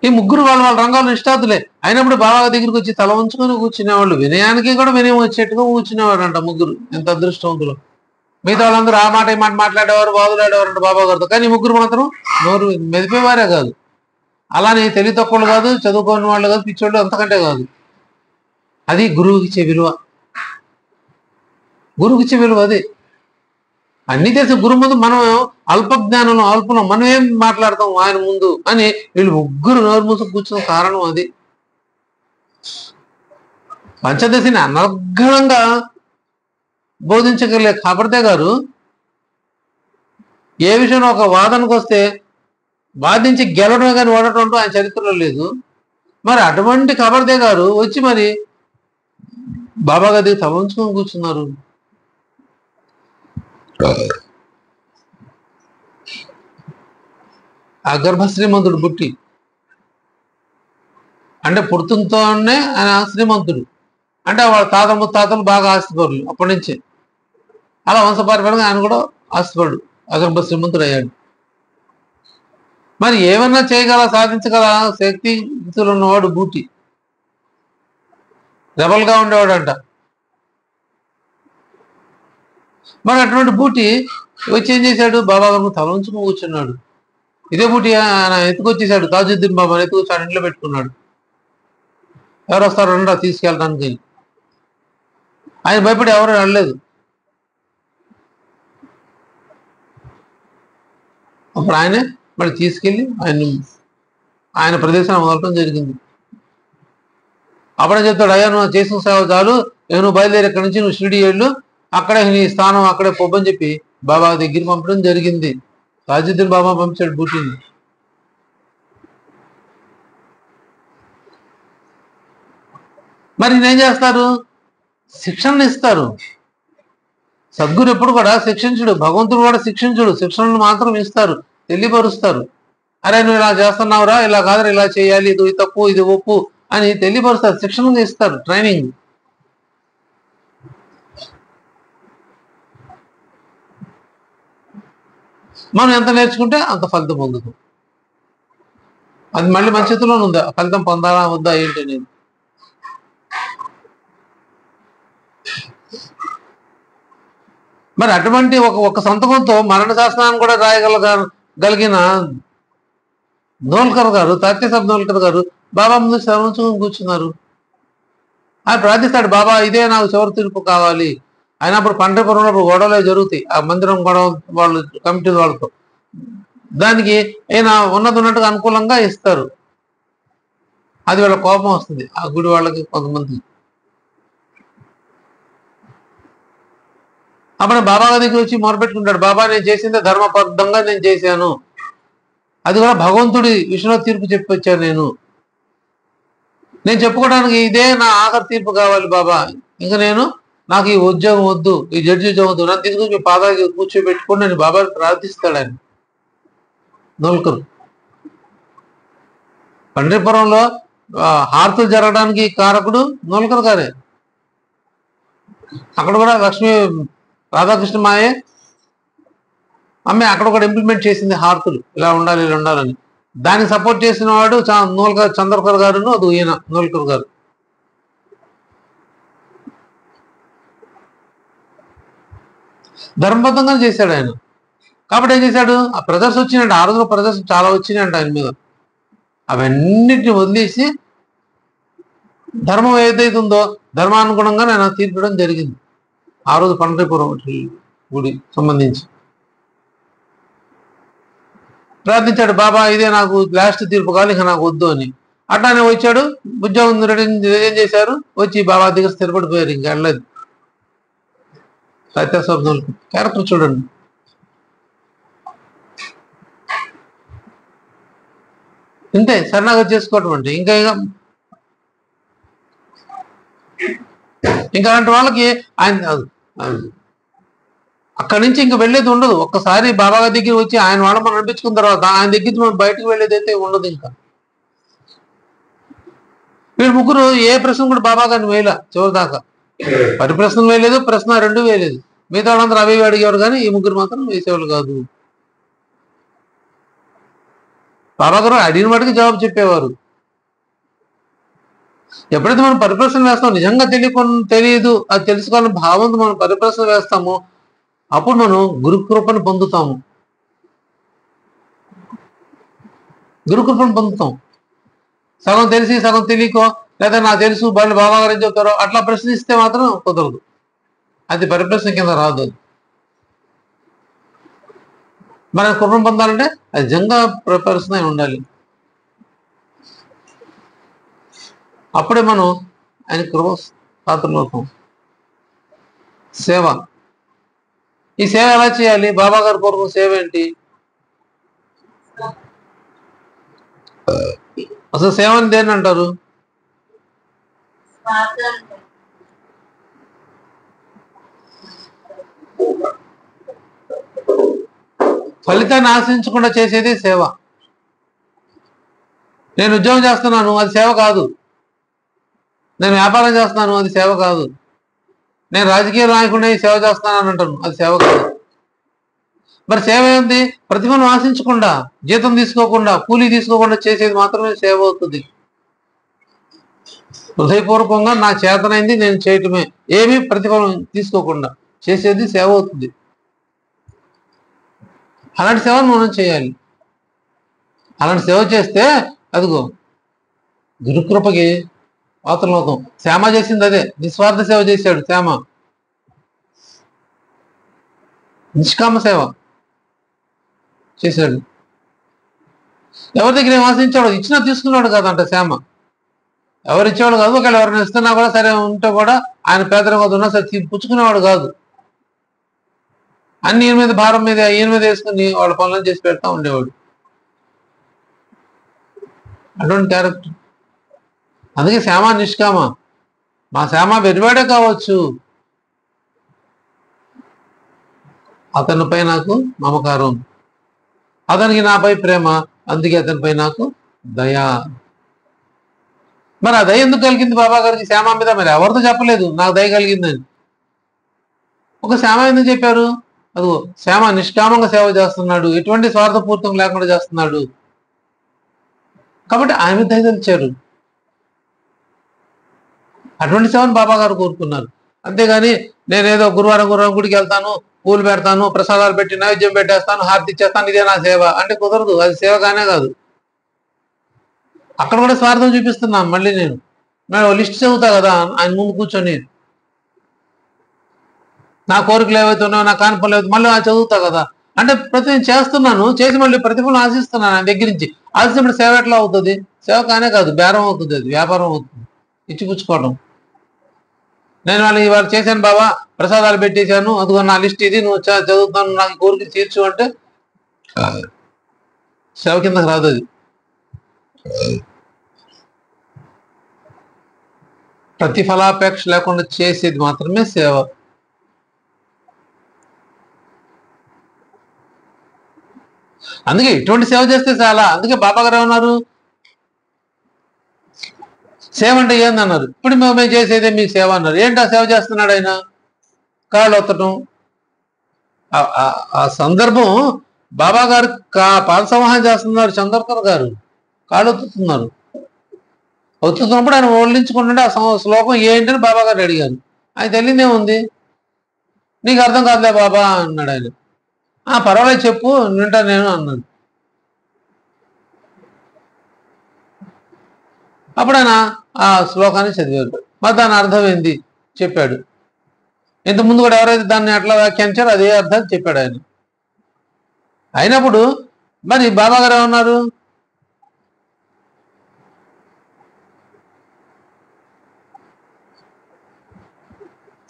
ఈ ముగ్గురు వాళ్ళ రంగాలు నిష్ఠాతులే అయినప్పుడు బాబా దగ్గరికి వచ్చి తల ఉంచుకొని కూర్చునేవాళ్ళు. వినయానికి కూడా వినయం వచ్చేట్టుగా కూర్చునేవాడు అంట ముగ్గురు. ఎంత అదృష్టవంతులు. మిగతా వాళ్ళందరూ ఆ మాట ఈ మాట మాట్లాడేవారు, బాధలాడేవారు అంట బాబా గారితో. కానీ ముగ్గురు మాత్రం నోరు మెదిపేవారే కాదు. అలానే తెలివి తక్కువలు కాదు, చదువుకోని వాళ్ళు కాదు, పిచ్చోళ్ళు అంతకంటే కాదు. అది గురువుకి ఇచ్చే విలువ. గురువుకి ఇచ్చే విలువ అది. అన్ని తెలిసి గురువు ముందు మనం అల్ప జ్ఞానంలో అల్పనం, మనం ఏం మాట్లాడతాం ఆయన ముందు అని వీళ్ళు ముగ్గురు నోరు మూసుకు కూర్చున్న కారణం అది. పంచదశని అనర్ఘణంగా బోధించగలిగే ఖబర్దే గారు ఏ విషయంలో ఒక వాదనకు వస్తే వాదించి గెలవడమే కానీ ఓడటం అంటూ ఆయన చరిత్రలో లేదు. మరి అటువంటి ఖబర్దే గారు వచ్చి మరి బాబా గారి తలంచుకొని కూర్చున్నారు. ఆ గర్భ శ్రీమంతుడు పుట్టి అంటే పుడుతుంతోనే ఆయన శ్రీమంతుడు. అంటే వాళ్ళ తాత ముత్తాతలు బాగా ఆస్తిపరులు అప్పటి నుంచే. అలా వంశపారంపర్యంగా ఆయన కూడా ఆస్తిపరుడు, అగర్భ శ్రీమంతుడు అయ్యాడు. మరి ఏమన్నా చేయగల, సాధించగల శక్తి స్థితులు ఉన్నవాడు బూటి. రెబల్గా ఉండేవాడంట. మరి అటువంటి బూటి వచ్చి ఏం చేశాడు? బాబా గారు తల ఉంచుకుని కూర్చున్నాడు. ఇదే బూటి ఆయన ఎత్తుకొచ్చేసాడు. తాజుద్దీన్ బాబా ఎత్తుకొచ్చాడు, ఇంట్లో పెట్టుకున్నాడు. ఎవరు వస్తారు రండా తీసుకెళ్ళడానికి. ఆయన భయపడి ఎవరు వెళ్ళలేదు. అప్పుడు ఆయనే మరి తీసుకెళ్ళి ఆయన ప్రదేశాన్ని మొదలటం జరిగింది. అప్పుడే చెప్తాడు, అయ్యా నువ్వు చేసిన సేవ చాలు, నువ్వు బయలుదేరి ఇక్కడి నుంచి నువ్వు షిరిడి వెళ్ళు, అక్కడే నీ స్థానం అక్కడే పొబ్బని చెప్పి బాబా దగ్గర పంపడం జరిగింది. తాజుద్దీన్ బాబా పంపించాడు బూటిని. మరి నేనేం చేస్తారు? శిక్షణ ఇస్తారు. సద్గురు ఎప్పుడు కూడా శిక్షించుడు, భగవంతుడు కూడా శిక్షించుడు, శిక్షణను మాత్రం ఇస్తారు, తెలియపరుస్తారు. అరే నువ్వు ఇలా చేస్తున్నావురా, ఇలా కాదురా, ఇలా చేయాలి, ఇది తప్పు ఇది ఒప్పు అని తెలియపరుస్తారు, శిక్షణ ఇస్తారు, ట్రైనింగ్. మనం ఎంత నేర్చుకుంటే అంత ఫలితం పొందుతాం. అది మళ్ళీ మన చేతిలోనే ఉందా, ఫలితం పొందాలా వద్దా ఏంటి అనేది. మరి అటువంటి ఒక సంతకంతో మరణ శాసనాన్ని కూడా రాయగలిగిన నోల్కర్ గారు, తాత్యసాబ్ నోల్కర్ గారు బాబా ముందు శ్రమించుకుని కూర్చున్నారు. ఆయన ప్రార్థిస్తాడు, బాబా ఇదే నాకు చివరి తీర్పు కావాలి. అయినప్పుడు పండ్రిపురంలో గొడవలే జరుగుతాయి, ఆ మందిరం గొడవ వాళ్ళు కమిటీ వాళ్ళతో. దానికి ఈయన ఉన్నట్టుగా అనుకూలంగా ఇస్తారు. అది వాళ్ళ కోపం వస్తుంది, ఆ గుడి వాళ్ళకి కొంతమంది. అప్పుడు బాబా దగ్గర వచ్చి మొరపెట్టుకుంటాడు, బాబా నేను చేసిందే ధర్మబద్ధంగా నేను చేశాను, అది కూడా భగవంతుడి విషయంలో తీర్పు చెప్పి వచ్చాను. నేను చెప్పుకోవడానికి ఇదే నా ఆఖరి తీర్పు కావాలి బాబా, ఇంకా నాకు ఈ ఉద్యోగం వద్దు, ఈ జడ్జి ఉద్యోగం వద్దు, నన్ను తీసుకుని మీ పాదాలు కూర్చోబెట్టుకుని నేను బాబాని ప్రార్థిస్తాడు ఆయన నోల్కరు. పండ్రిపురంలో హారతులు జరగడానికి కారకుడు నోల్కర్ గారే. అక్కడ కూడా లక్ష్మీ రాధాకృష్ణ మాయే అమ్మాయి అక్కడ కూడా ఇంప్లిమెంట్ చేసింది హారతులు ఇలా ఉండాలి ఇలా ఉండాలని. దానికి సపోర్ట్ చేసిన వాడు నోల్కర్ చంద్రకర్ గారును, అది ఈయన నోల్కర్ గారు. ధర్మబద్ధంగా చేశాడు ఆయన. కాబట్టి ఏం చేశాడు, ఆ ప్రెజర్స్ వచ్చినాయంట, ఆ రోజులో ప్రెజర్స్ చాలా వచ్చినాయంట ఆయన మీద. అవన్నిటిని వదిలేసి ధర్మం ఏదైతే ఉందో ధర్మానుగుణంగా నేను తీర్పడం జరిగింది ఆ రోజు పండరీపురం గుడి సంబంధించి. ప్రార్థించాడు, బాబా ఇదే నాకు లాస్ట్ తీర్పు కావాలి, ఇక నాకు వద్దు అని. అట్లానే వచ్చాడు, ఉద్యోగం ఏం చేశారు, వచ్చి బాబా దగ్గర స్థిరపడిపోయారు, ఇంకా వెళ్ళలేదు. సత్యస్వప్నాలు క్యారెక్టర్ చూడండి. ఇంతే శరణాగతి చేసుకోవటం అంటే. ఇంకా అలాంటి వాళ్ళకి ఆయన అక్కడి నుంచి ఇంకా వెళ్ళేది ఉండదు. ఒక్కసారి బాబా దగ్గర వచ్చి ఆయన వాళ్ళ మనం అనిపించుకున్న తర్వాత ఆయన దగ్గర మనం బయటకు వెళ్ళేది అయితే ఉండదు. ఇంకా వీళ్ళు ముగ్గురు ఏ ప్రశ్న కూడా బాబా గారిని వేయల చివరి దాకా. పరిప్రశ్నలు వేయలేదు, ప్రశ్న రెండు వేయలేదు. మిగతా వాళ్ళందరూ అవి అడిగేవారు, కానీ ఈ ముగ్గురు మాత్రం వేసేవాళ్ళు కాదు. బాబా గారు అడిగిన వాటికి జవాబు చెప్పేవారు. ఎప్పుడైతే మనం పరిప్రశ్న వేస్తామో, నిజంగా తెలియదు అది తెలుసుకోవాలని భావంతో మనం పరిప్రశ్న వేస్తామో అప్పుడు మనం గురుకృపను పొందుతాము. గురుకృపను పొందుతాం. సగం తెలిసి సగం తెలియకో, లేదా నాకు తెలుసు వాళ్ళు బాబా గారు ఏం చెప్తారో అట్లా ప్రశ్నిస్తే మాత్రం కుదరదు. అది పరిప్రశ్న కింద రాదు. మన కృపను పొందాలంటే అది నిజంగా ప్రశ్న ఉండాలి. అప్పుడే మనం ఆయన కృప పాత్రలు అవుతాం. సేవ, ఈ సేవ ఎలా చేయాలి, బాబా గారి పూర్వకం సేవ ఏంటి? అసలు సేవని దేన్ని అంటారు? ఫలితాన్ని ఆశించకుండా చేసేది సేవ. నేను ఉద్యోగం చేస్తున్నాను, అది సేవ కాదు. నేను వ్యాపారం చేస్తున్నాను, అది సేవ కాదు. నేను రాజకీయ నాయకుడిని సేవ చేస్తున్నాను అంటాను, అది సేవ కాదు. మరి సేవ ఏంది? ప్రతిఫలం ఆశించకుండా, జీతం తీసుకోకుండా, కూలీ తీసుకోకుండా చేసేది మాత్రమే సేవ అవుతుంది. హృదయపూర్వకంగా నా చేతనైంది నేను చేయటమే, ఏమీ ప్రతిఫలం తీసుకోకుండా చేసేది సేవ అవుతుంది. అలాంటి సేవను మనం చేయాలి. అలాంటి సేవ చేస్తే అదిగో గురుకృపకి పాత్రలు అవుతాం. శ్యామ చేసింది అదే, నిస్వార్థ సేవ చేశాడు శ్యామ, నిష్కామ సేవ చేశాడు. ఎవరి దగ్గర ఏం ఆశించాడు, ఇచ్చినా తీసుకున్నాడు కాదంట శ్యామ. ఎవరు ఇచ్చేవాడు కాదు. ఒకవేళ ఎవరిని ఇస్తున్నా కూడా సరే ఉంటే కూడా ఆయన పేదరికం ఉన్నా సరే పుచ్చుకునేవాడు కాదు. అన్ని ఈయన మీద భారం మీద ఈయన మీద వేసుకుని వాళ్ళ పనులను చేసి పెడతా ఉండేవాడు. అటువంటి క్యారెక్టర్. అందుకే శ్యామ నిష్కామ. మా శ్యామ వెరివాడే కావచ్చు, అతనిపై నాకు మమకారం, అతనికి నాపై ప్రేమ, అందుకే అతనిపై నాకు దయా. మరి ఆ దయ ఎందుకు కలిగింది బాబా గారికి శ్యామ మీద? మరి ఎవరితో చెప్పలేదు నాకు దయ కలిగిందని. ఒక శ్యామ ఎందుకు చెప్పారు? అదిగో శ్యామ నిష్కామంగా సేవ చేస్తున్నాడు, ఎటువంటి స్వార్థపూర్తం లేకుండా చేస్తున్నాడు, కాబట్టి ఆయన దయ తెలిచారు. అటువంటి సేవను బాబా గారు కోరుకున్నారు. అంతేగాని నేనేదో గురువారం గుడికి వెళ్తాను, పూలు పెడతాను, ప్రసాదాలు పెట్టి నైవేద్యం పెట్టేస్తాను, హారతి ఇచ్చేస్తాను, ఇదే నా సేవ అంటే కుదరదు. అది సేవ కానే కాదు. అక్కడ కూడా స్వార్థం చూపిస్తున్నాను. మళ్ళీ నేను లిస్ట్ చదువుతా కదా ఆయన ముందు కూర్చొని, నా కోరికలు ఏవైతే ఉన్నాయో, నా కానిపనులు ఏవైతే మళ్ళీ చదువుతా కదా. అంటే ప్రతి నేను చేస్తున్నాను, చేసి మళ్ళీ ప్రతిఫలం ఆశిస్తున్నాను ఆయన దగ్గర నుంచి. ఆశించినప్పుడు సేవ ఎట్లా అవుతుంది? సేవ కానే కాదు, బేరం అవుతుంది, అది వ్యాపారం అవుతుంది, ఇచ్చిపుచ్చుకోవడం. నేను వాళ్ళు చేశాను బాబా, ప్రసాదాలు పెట్టేశాను, అదిగో నా లిస్ట్ ఇది, నువ్వు చదువుతాను, నాకు కోరికలు తీర్చు అంటే సేవ కిందకి రాదు. అది ప్రతిఫలాపేక్ష లేకుండా చేసేది మాత్రమే సేవ. అందుకే ఇటువంటి సేవ చేస్తే చాలా. అందుకే బాబా గారు ఏమన్నారు, సేవ అంటే ఏందన్నారు. ఇప్పుడు మేము చేసేదే మీకు సేవ అన్నారు. ఏంటా సేవ చేస్తున్నాడు ఆయన? కాళ్ళు ఒత్తటం. ఆ సందర్భం బాబా గారు పాద సంవాహం చేస్తున్నారు. చంద్రకర్ గారు కాళ్ళు ఒత్తుతున్నారు. ఒత్తుతున్నప్పుడు ఆయన ఓళ్ళించుకుంటుంటే ఆ శ్లోకం ఏంటని బాబా గారు అడిగారు. ఆయన తెలియదేముంది, నీకు అర్థం కాదులే బాబా అన్నాడు ఆయన. పర్వాలేదు చెప్పు వింటా నేను అన్నాను. అప్పుడు ఆయన ఆ శ్లోకాన్ని చదివాడు. మరి దాని అర్థం ఏంది చెప్పాడు. ఇంతకుముందు కూడా ఎవరైతే దాన్ని అట్లా వ్యాఖ్యానించారో అదే అర్థం చెప్పాడు ఆయన. అయినప్పుడు మరి బాబా గారు ఏమన్నారు,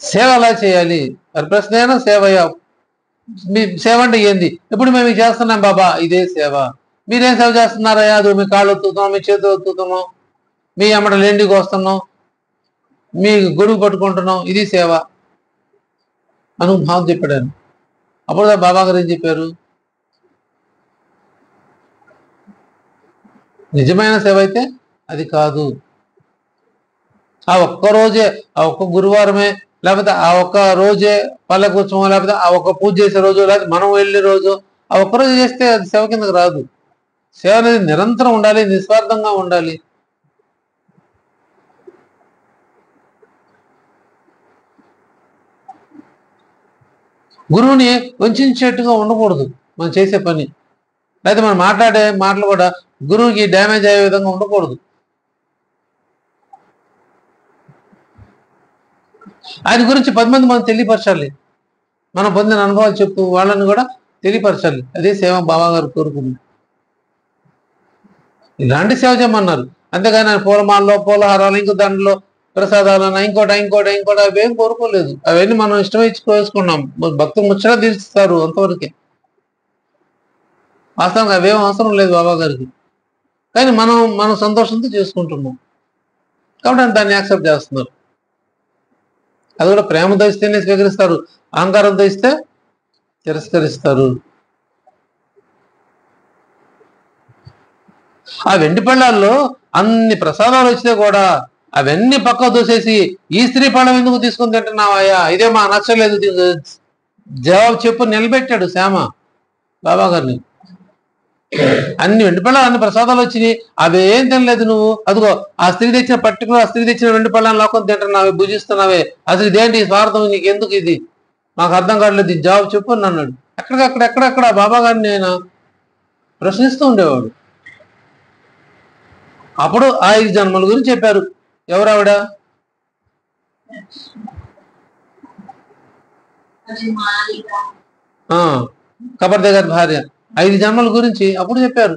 సేవ ఎలా చేయాలి? మరి ప్రశ్న అయినా సేవ మీ సేవ అంటే ఏంది? ఇప్పుడు మేము చేస్తున్నాం బాబా, ఇదే సేవ. మీరేం సేవ చేస్తున్నారయ్యా? అది మీ కాళ్ళు ఒత్తుతున్నాం, మీ చేతులు ఒత్తుతున్నాం, మీ అమ్మట లెండికి వస్తున్నాం, మీ గొడుగు పట్టుకుంటున్నాం, ఇది సేవ అనుభావం చెప్పాడు. అప్పుడు బాబా గారు ఏం చెప్పారు, నిజమైన సేవ అయితే అది కాదు. ఆ ఒక్కరోజే, ఆ ఒక్క గురువారమే, లేకపోతే ఆ ఒక్క రోజే పల్లకి ఉత్సవం, లేకపోతే ఆ ఒక్క పూజ చేసే రోజు, లేకపోతే మనం వెళ్ళే రోజు, ఆ ఒక్కరోజు చేస్తే అది సేవ కిందకు రాదు. సేవ అనేది నిరంతరం ఉండాలి, నిస్వార్థంగా ఉండాలి. గురువుని వంచేట్టుగా ఉండకూడదు మనం చేసే పని, లేకపోతే మనం మాట్లాడే మాటలు కూడా గురువుకి డ్యామేజ్ అయ్యే విధంగా ఉండకూడదు. ఆయన గురించి 10 మంది మనం తెలియపరచాలి. మనం పొందిన అనుభవాలు చెప్తూ వాళ్ళని కూడా తెలియపరచాలి. అదే సేవ బాబా గారు కోరుకుంది. ఇలాంటి సేవ చేయమన్నారు. అంతేగాని ఆయన పూలమాలలో, పూలహారాలు, ఇంకో దండలో, ప్రసాదాలను, ఇంకోటి అవేం కోరుకోలేదు. అవన్నీ మనం ఇష్టం ఇచ్చి కోసుకున్నాం. భక్తులు ముచ్చట తీరుస్తారు అంతవరకే. వాస్తవంగా అవేం అవసరం లేదు బాబా గారికి. కానీ మనం సంతోషంతో చేసుకుంటున్నాం కాబట్టి దాన్ని యాక్సెప్ట్ చేస్తున్నారు. అది కూడా ప్రేమతో ఇస్తేనే స్వీకరిస్తారు, అహంకారంతో ఇస్తే తిరస్కరిస్తారు. ఆ వెండి పళ్ళాల్లో అన్ని ప్రసాదాలు వచ్చినా కూడా అవన్నీ పక్క దూసేసి ఈ స్త్రీ పళ్ళం ఎందుకు తీసుకుని తింటున్నావయ్యా, ఇదే మా నచ్చలేదు జవాబు చెప్పు నిలబెట్టాడు శ్యామ బాబా గారిని. అన్ని వెండి పళ్ళాలు, అన్ని ప్రసాదాలు వచ్చినాయి, అవేం తినలేదు నువ్వు. అదిగో ఆ స్త్రీ తెచ్చిన పర్టికులర్ ఆ స్త్రీ తెచ్చిన వెండి పళ్ళాన్ని లాక్కొని తింటున్నావే, భుజిస్తున్నావే, అసలు ఇదేంటి స్వార్థం, నీకు ఎందుకు ఇది, మాకు అర్థం కావట్లేదు, ఇది జవాబు చెప్పు అని అన్నాడు. ఎక్కడెక్కడ బాబా గారిని ఆయన ప్రశ్నిస్తూ ఉండేవాడు. అప్పుడు 5 జన్మల గురించి చెప్పారు. ఎవరు ఆవిడ? కబర్దే గారి భార్య. 5 జన్మల గురించి అప్పుడు చెప్పారు.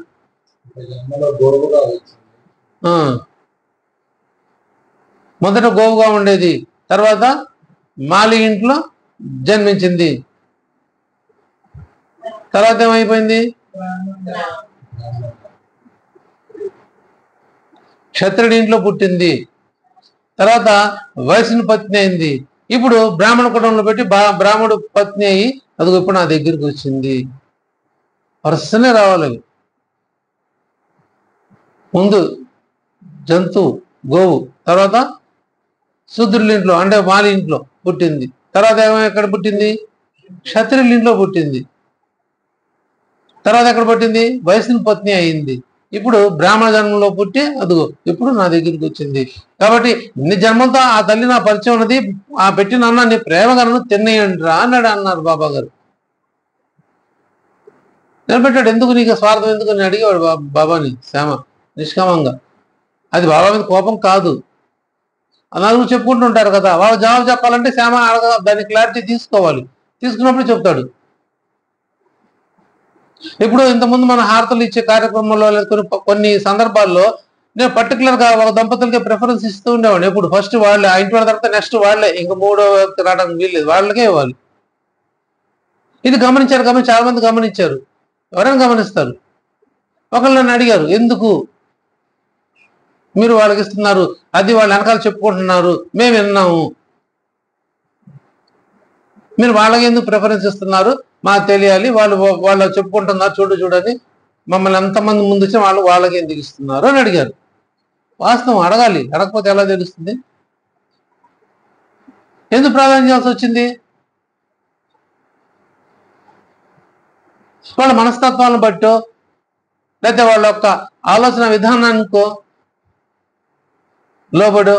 మొదట గోవుగా ఉండేది, తర్వాత మాలి ఇంట్లో జన్మించింది, తర్వాత ఏమైపోయింది, క్షత్రుడి ఇంట్లో పుట్టింది, తర్వాత వైశ్యుని పత్ని అయింది, ఇప్పుడు బ్రాహ్మణ కుటుంబంలో పెట్టి బ్రాహ్మణుడు పత్ని అయ్యి అదిగో ఇప్పుడు నా దగ్గరికి వచ్చింది. వరుసనే రావాలి. ముందు జంతువు గోవు, తర్వాత శూద్రుల ఇంట్లో అంటే మాలి ఇంట్లో పుట్టింది, తర్వాత ఏమో ఎక్కడ పుట్టింది, క్షత్రియుల ఇంట్లో పుట్టింది, తర్వాత ఎక్కడ పుట్టింది, వైశ్యుని పత్ని అయింది, ఇప్పుడు బ్రాహ్మణ జన్మంలో పుట్టి అదిగో ఇప్పుడు నా దగ్గరికి వచ్చింది. కాబట్టి ఇన్ని జన్మలతో ఆ తల్లి నా పరిచయం ఉన్నది, ఆ పెట్టిన అన్నాన్ని ప్రేమగాను తినేయండి రా అన్నారు బాబా గారు. నిలబెట్టాడు. ఎందుకు నీకు స్వార్థం ఎందుకు అని అడిగేవాడు బాబాని శ్యామ నిష్కామంగా. అది బాబా మీద కోపం కాదు, నలుగురు చెప్పుకుంటుంటారు కదా, బాబా జవాబు చెప్పాలంటే శ్యామ దాని క్లారిటీ తీసుకోవాలి, తీసుకున్నప్పుడు చెప్తాడు. ఇప్పుడు ఇంతకుముందు మన హారతలు ఇచ్చే కార్యక్రమంలో కొన్ని సందర్భాల్లో నేను పర్టికులర్ గా ఒక దంపతులకి ప్రిఫరెన్స్ ఇస్తూ ఉండేవాడిని. ఎప్పుడు ఫస్ట్ వాళ్ళే, ఆ ఇంటి వాళ్ళ తర్వాత నెక్స్ట్ వాళ్ళే, ఇంకా మూడో వ్యక్తి రావడానికి వీల్లేదు, వాళ్ళకే ఇవ్వాలి. ఇది గమనించారు, చాలా మంది గమనించారు. ఎవరైనా గమనిస్తారు. ఒకళ్ళు నన్ను అడిగారు, ఎందుకు మీరు వాళ్ళకి ఇస్తున్నారు, అది వాళ్ళ వెనకాల చెప్పుకుంటున్నారు, మేము విన్నాము, మీరు వాళ్ళకి ఎందుకు ప్రిఫరెన్స్ ఇస్తున్నారు, మాకు తెలియాలి, వాళ్ళు చెప్పుకుంటున్నారు చూడని మమ్మల్ని ఎంతమంది ముందు వచ్చి వాళ్ళకి ఎందుకు ఇస్తున్నారు అని అడిగారు. వాస్తవం అడగాలి. అడగకపోతే ఎలా తెలుస్తుంది? ఎందుకు ప్రార్థన చేయాల్సి వచ్చింది? వాళ్ళ మనస్తత్వాలను బట్టో లేకపోతే వాళ్ళ యొక్క ఆలోచన విధానానికో లోబడు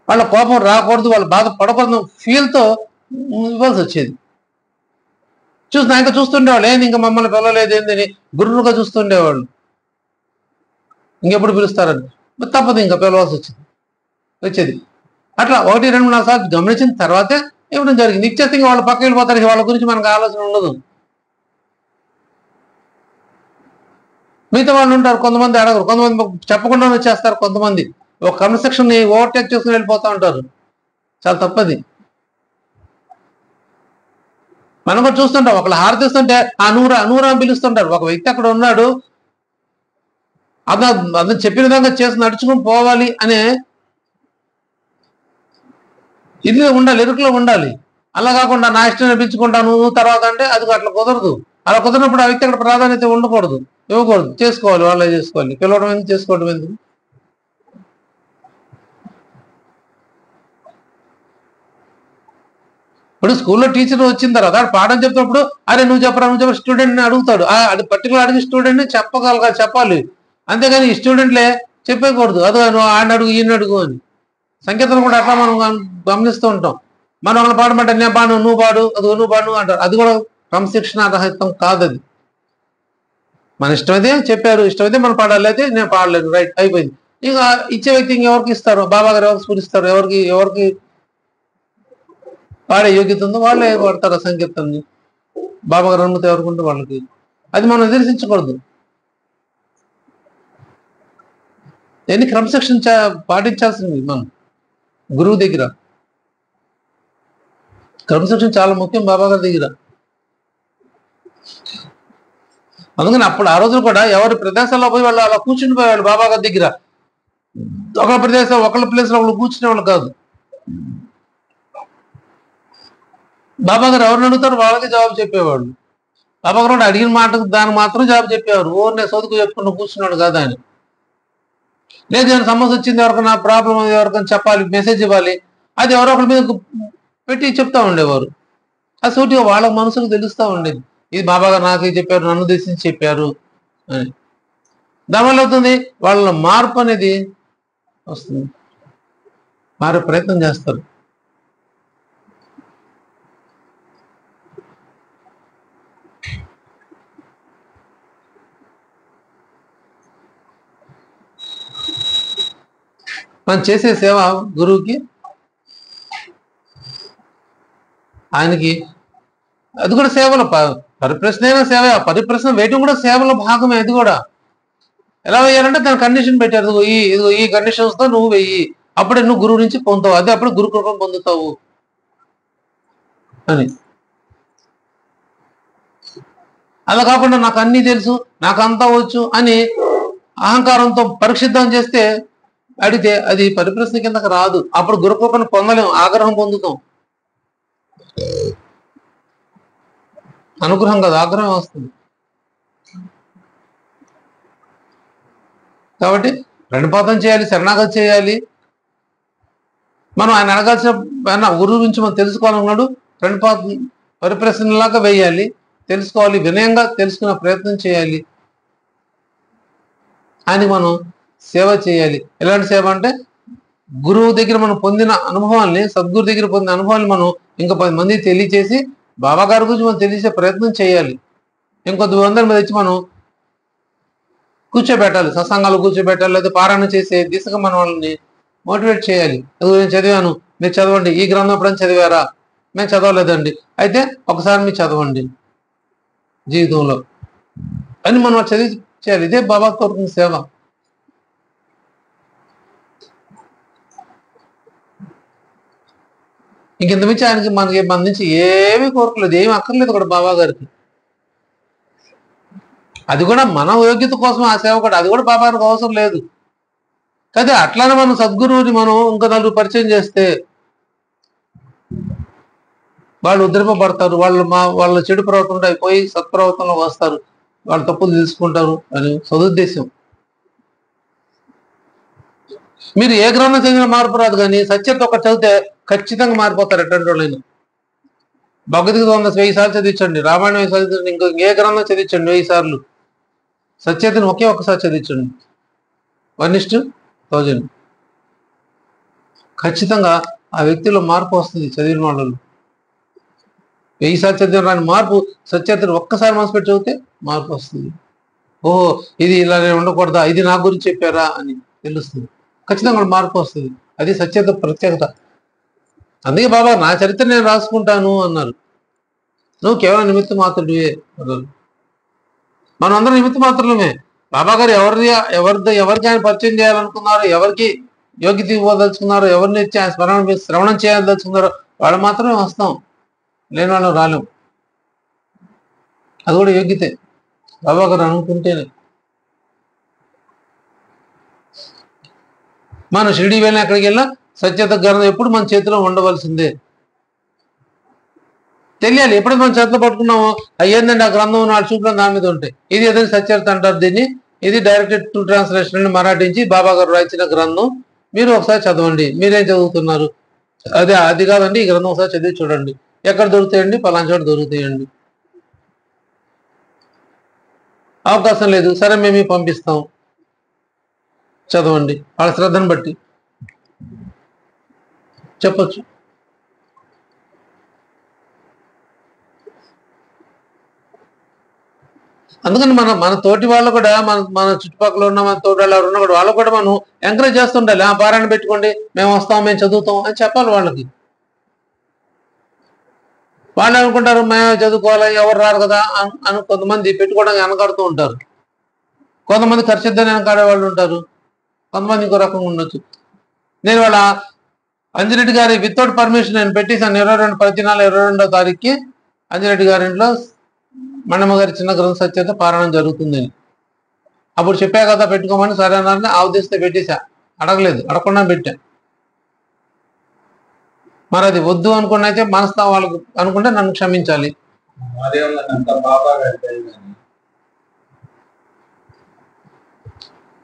వాళ్ళ కోపం రాకూడదు, వాళ్ళు బాధపడకూడదు ఫీల్తో ఇవ్వాల్సి వచ్చేది. ఇంకా చూస్తుండేవాళ్ళు, ఏంది ఇంకా మమ్మల్ని పిలవలేదు ఏందని గుర్రుగా చూస్తుండేవాళ్ళు. ఇంకెప్పుడు పిలుస్తారని తప్పదు, ఇంకా పిలవాల్సి వచ్చేది. అట్లా 1, 2, 4 సార్లు గమనించిన తర్వాతే ఇవ్వడం జరిగింది. ఇచ్చేస్తే ఇంకా వాళ్ళు పక్క వెళ్ళిపోతారు, వాళ్ళ గురించి మనకు ఆలోచన ఉండదు. మిగతా వాళ్ళు ఉంటారు, కొంతమంది అడగరు, కొంతమంది చెప్పకుండా వచ్చేస్తారు, కొంతమంది ఒక కన్స్ట్రక్షన్ ని ఓవర్టేక్ చేసుకుని వెళ్ళిపోతూ ఉంటారు. చాలా తప్పది. మనం కూడా చూస్తుంటాం, ఒకళ్ళు హారతిస్తుంటే నూరా అని పిలుస్తుంటారు. ఒక వ్యక్తి అక్కడ ఉన్నాడు, అతను చెప్పిన విధంగా చేసి నడుచుకుని పోవాలి అనే ఇది ఉండాలి, ఎరుకులో ఉండాలి. అలా కాకుండా నా ఇష్టం నడిపించుకుంటాను నువ్వు తర్వాత అంటే అది అట్లా కుదరదు. అలా కుదరినప్పుడు ఆ వ్యక్తి అక్కడ ప్రాధాన్యత ఉండకూడదు, ఇవ్వకూడదు. చేసుకోవాలి, వాళ్ళే చేసుకోవాలి. పిలవడం ఎందుకు, చేసుకోవడం ఎందుకు? ఇప్పుడు స్కూల్లో టీచర్ వచ్చిన తర్వాత పాఠం చెప్తున్నప్పుడు అరే నువ్వు చెప్పరా స్టూడెంట్ని అడుగుతాడు. అది పర్టికులర్ అడిగి స్టూడెంట్ని చెప్పాలి. అంతేగాని ఈ స్టూడెంట్లే చెప్పేయకూడదు, అదో నువ్వు ఆడిని అడుగు ఈయన అడుగు అని. సంకేతం కూడా అట్లా మనం గమనిస్తూ ఉంటాం. మనం వాళ్ళని పాడమంటే నేను పాడు, నువ్వు పాడు, నువ్వు పాడు అంటారు. అది కూడా క్రమశిక్షణ రహితం కాదు. అది మన ఇష్టమైతే చెప్పారు, ఇష్టమైతే మనం పాడాలి, అయితే నేను పాడలేదు, రైట్, అయిపోయింది. ఇక ఇచ్చే వ్యక్తి ఇంకెవరికి ఇస్తారు? బాబా గారు ఎవరికి స్ఫూరిస్తారు? ఎవరికి పాడే యోగ్యత ఉందో వాళ్ళే పాడతారు ఆ సంకీర్తనని. బాబా గారు అనుమతి ఎవరికి ఉంటే వాళ్ళకి. అది మనం నిరసించకూడదు. ఎన్ని క్రమశిక్షణ పాటించాల్సింది మనం గురువు దగ్గర. క్రమశిక్షణ చాలా ముఖ్యం బాబా గారి దగ్గర. అందుకని అప్పుడు ఆ రోజులు కూడా ఎవరి ప్రదేశాల్లో పోయి వాళ్ళు అలా కూర్చుని పోయేవాళ్ళు బాబా గారి దగ్గర. ఒకళ్ళ ప్రదేశం ఒకళ్ళ ప్లేస్లో ఒకళ్ళు కూర్చునే వాళ్ళు కాదు. బాబా గారు ఎవరిని అడుగుతారు వాళ్ళకి జవాబు చెప్పేవాళ్ళు. బాబా గారు అడిగిన మాటకు దానికి మాత్రం జవాబు చెప్పేవారు. ఓన్నే చదువుకు చెప్పుకుంటూ కూర్చున్నాడు కాదా అని. లేదు ఏమైనా సమస్య వచ్చింది, ఎవరికైనా ప్రాబ్లం ఎవరికైనా చెప్పాలి, మెసేజ్ ఇవ్వాలి, అది ఎవరో ఒకరి మీద పెట్టి చెప్తా ఉండేవారు. ఆ సూటిగా వాళ్ళ మనసుకు తెలుస్తూ ఉండేది, ఇది బాబా గారు నాకు చెప్పారు, నన్ను ఉద్దేశించి చెప్పారు అని. దానివల్ల అవుతుంది వాళ్ళ మార్పు అనేది వస్తుంది, మారే ప్రయత్నం చేస్తారు. మనం చేసే సేవ గురువుకి, ఆయనకి అది కూడా సేవలో పరిప్రశ్న అయినా సేవ, పరిప్రశ్న వేయటం కూడా సేవలో భాగమే. అది కూడా ఎలా వేయాలంటే దాని కండిషన్ పెట్టారు, ఇదిగో ఈ కండిషన్స్ తో నువ్వు వెయ్యి, అప్పుడే నువ్వు గురువు నుంచి పొందుతావు, అదే అప్పుడు గురు కృప పొందుతావు అని. అలా కాకుండా నాకు అన్ని తెలుసు, నాకు అంతా వచ్చు అని అహంకారంతో పరిక్షిద్ధం చేస్తే అడిగితే అది పరిప్రశ్న కిందకు రాదు. అప్పుడు గురుకృపను పొందలేం, ఆగ్రహం పొందుతాం. అనుగ్రహం కాదు, ఆగ్రహం వస్తుంది. కాబట్టి ప్రణిపాతం చేయాలి, శరణాగతి చేయాలి. మనం ఆయన అడగాల్సిన గురువు గురించి మనం తెలుసుకోవాలన్నాడు, ప్రణిపాతం పరిప్రశ్నలాగా వేయాలి, తెలుసుకోవాలి, వినయంగా తెలుసుకునే ప్రయత్నం చేయాలి. ఆయనకి మనం సేవ చేయాలి. ఎలాంటి సేవ అంటే గురువు దగ్గర మనం పొందిన అనుభవాల్ని, సద్గురు దగ్గర పొందిన అనుభవాన్ని మనం ఇంకా 10 మందికి తెలియచేసి బాబా గారి గురించి మనం తెలిసే ప్రయత్నం చేయాలి. ఇంకొద్ది వందల మంది వచ్చి మనం కూర్చోబెట్టాలి, సత్సంగాలు కూర్చోబెట్టాలి, లేదా పారాయణ చేసే దిశగా మనం వాళ్ళని మోటివేట్ చేయాలి. నేను చదివాను, మీరు చదవండి, ఈ గ్రంథం ఎప్పుడైనా చదివారా? మేము చదవలేదండి, అయితే ఒకసారి మీరు చదవండి జీవితంలో అని మనం చదివి చేయాలి. ఇదే బాబా కోరుకున్న సేవ. ఇంకెంత మించి ఆయనకి మనకి మన నుంచి ఏమీ కోరకలేదు, ఏమి అక్కర్లేదు కూడా బాబా గారికి. అది కూడా మన యోగ్యత కోసం ఆ సేవ కూడా, అది కూడా బాబా గారికి అవసరం లేదు. కానీ అట్లానే మనం సద్గురువుని మనం ఇంకా నలుగురు పరిచయం చేస్తే వాళ్ళు ఉద్ధరింపబడతారు, వాళ్ళ చెడు ప్రవర్తన అయిపోయి సత్ప్రవర్తనలో వస్తారు, వాళ్ళ తప్పులు తెలుసుకుంటారు అని సదుద్దేశం. మీరు ఏ గ్రంథం చదివిన మార్పు రాదు, కానీ సత్యత ఒకటి చదివితే ఖచ్చితంగా మారిపోతారు ఎటువంటి వాళ్ళైనా. భగవద్గీత 1000 సార్లు చదివించండి, రామాయణం 1000 సార్లు చదివించండి, ఇంకో ఏ గ్రంథం చదివించండి 1000 సార్లు, సత్యతను ఒక్కసారి చదివించండి 1:1000. ఖచ్చితంగా ఆ వ్యక్తిలో మార్పు వస్తుంది. చదివిన వాళ్ళు 1000 సార్లు చదివిన రాని మార్పు సత్యతను ఒక్కసారి మనసు పెట్టి చదివితే మార్పు వస్తుంది. ఓహో, ఇది ఇలా ఉండకూడదా, ఇది నా గురించి చెప్పారా అని తెలుస్తుంది. ఖచ్చితంగా మార్పు వస్తుంది. అది సత్యత ప్రత్యేకత. అందుకే బాబా నా చరిత్ర నేను రాసుకుంటాను అన్నారు. నువ్వు కేవలం నిమిత్త మాత్రుడివే అన్నారు. మనం అందరం నిమిత్త మాత్రమే. బాబా గారు ఎవరికి ఆయన పరిచయం చేయాలనుకున్నారో, ఎవరికి యోగ్యత ఇవ్వదలుచుకున్నారో, ఎవరిని శ్రవణం చేయదలుచుకున్నారో వాళ్ళు మాత్రమే వస్తాం, లేని వాళ్ళు రాలేం. అది కూడా యోగ్యతే, బాబా గారు అనుకుంటేనే. మనం షిరిడి వెళ్ళిన ఎక్కడికి వెళ్ళినా సత్యత గ్రంథం ఎప్పుడు మన చేతిలో ఉండవలసిందే. తెలియాలి. ఎప్పుడు మనం చేతిలో పట్టుకున్నామో అయ్యేందండి ఆ గ్రంథం నాలుగు చూపులను దాని మీద ఉంటాయి. ఇది ఏదైనా సత్యత అంటారు దీన్ని. ఇది డైరెక్టెడ్ టు ట్రాన్స్లేషన్ మరాఠీ నుంచి బాబా గారు రాయించిన గ్రంథం. మీరు ఒకసారి చదవండి. మీరేం చదువుతున్నారు? అది కాదండి, ఈ గ్రంథం ఒకసారి చదివి చూడండి. ఎక్కడ దొరుకుతాయండి? పలానా చోట దొరుకుతాయండి. అవకాశం లేదు, సరే మేము పంపిస్తాం, చదవండి. వాళ్ళ శ్రద్ధను బట్టి చెప్పచ్చు. అందుకని మన తోటి వాళ్ళు కూడా, మన చుట్టుపక్కల ఉన్న మన తోటి వాళ్ళు ఎవరు ఉన్నా కూడా, వాళ్ళు కూడా మనం ఎంకరేజ్ చేస్తుండాలి. పారాయణ పెట్టుకోండి, మేము వస్తాం, మేము చదువుతాం అని చెప్పాలి వాళ్ళకి. వాళ్ళు అనుకుంటారు మేము చదువుకోవాలి, ఎవరు రారు కదా అని కొంతమంది పెట్టుకోవడానికి వెనకాడుతూ ఉంటారు. కొంతమంది ఖర్చుద్దని వెనకాడే వాళ్ళు ఉంటారు. కొంతమంది ఇంకో రకంగా ఉండొచ్చు. నేను వాళ్ళ అంజిరెడ్డి గారి వితౌట్ పర్మిషన్ నేను పెట్టేశాను. 22/12/22వ తారీఖుకి అంజిరెడ్డి గారి ఇంట్లో మణమ్మ గారి చిన్న గ్రంథ సత్యత పారాయణం జరుగుతుందని. అప్పుడు చెప్పా కదా పెట్టుకోమని. సరే అన్నారని ఆ ఉద్దేశంతో పెట్టేశా. అడగలేదు, అడగకుండా పెట్టా. మరి అది వద్దు అనుకున్న అయితే మనస్తా వాళ్ళకు అనుకుంటే నన్ను క్షమించాలి.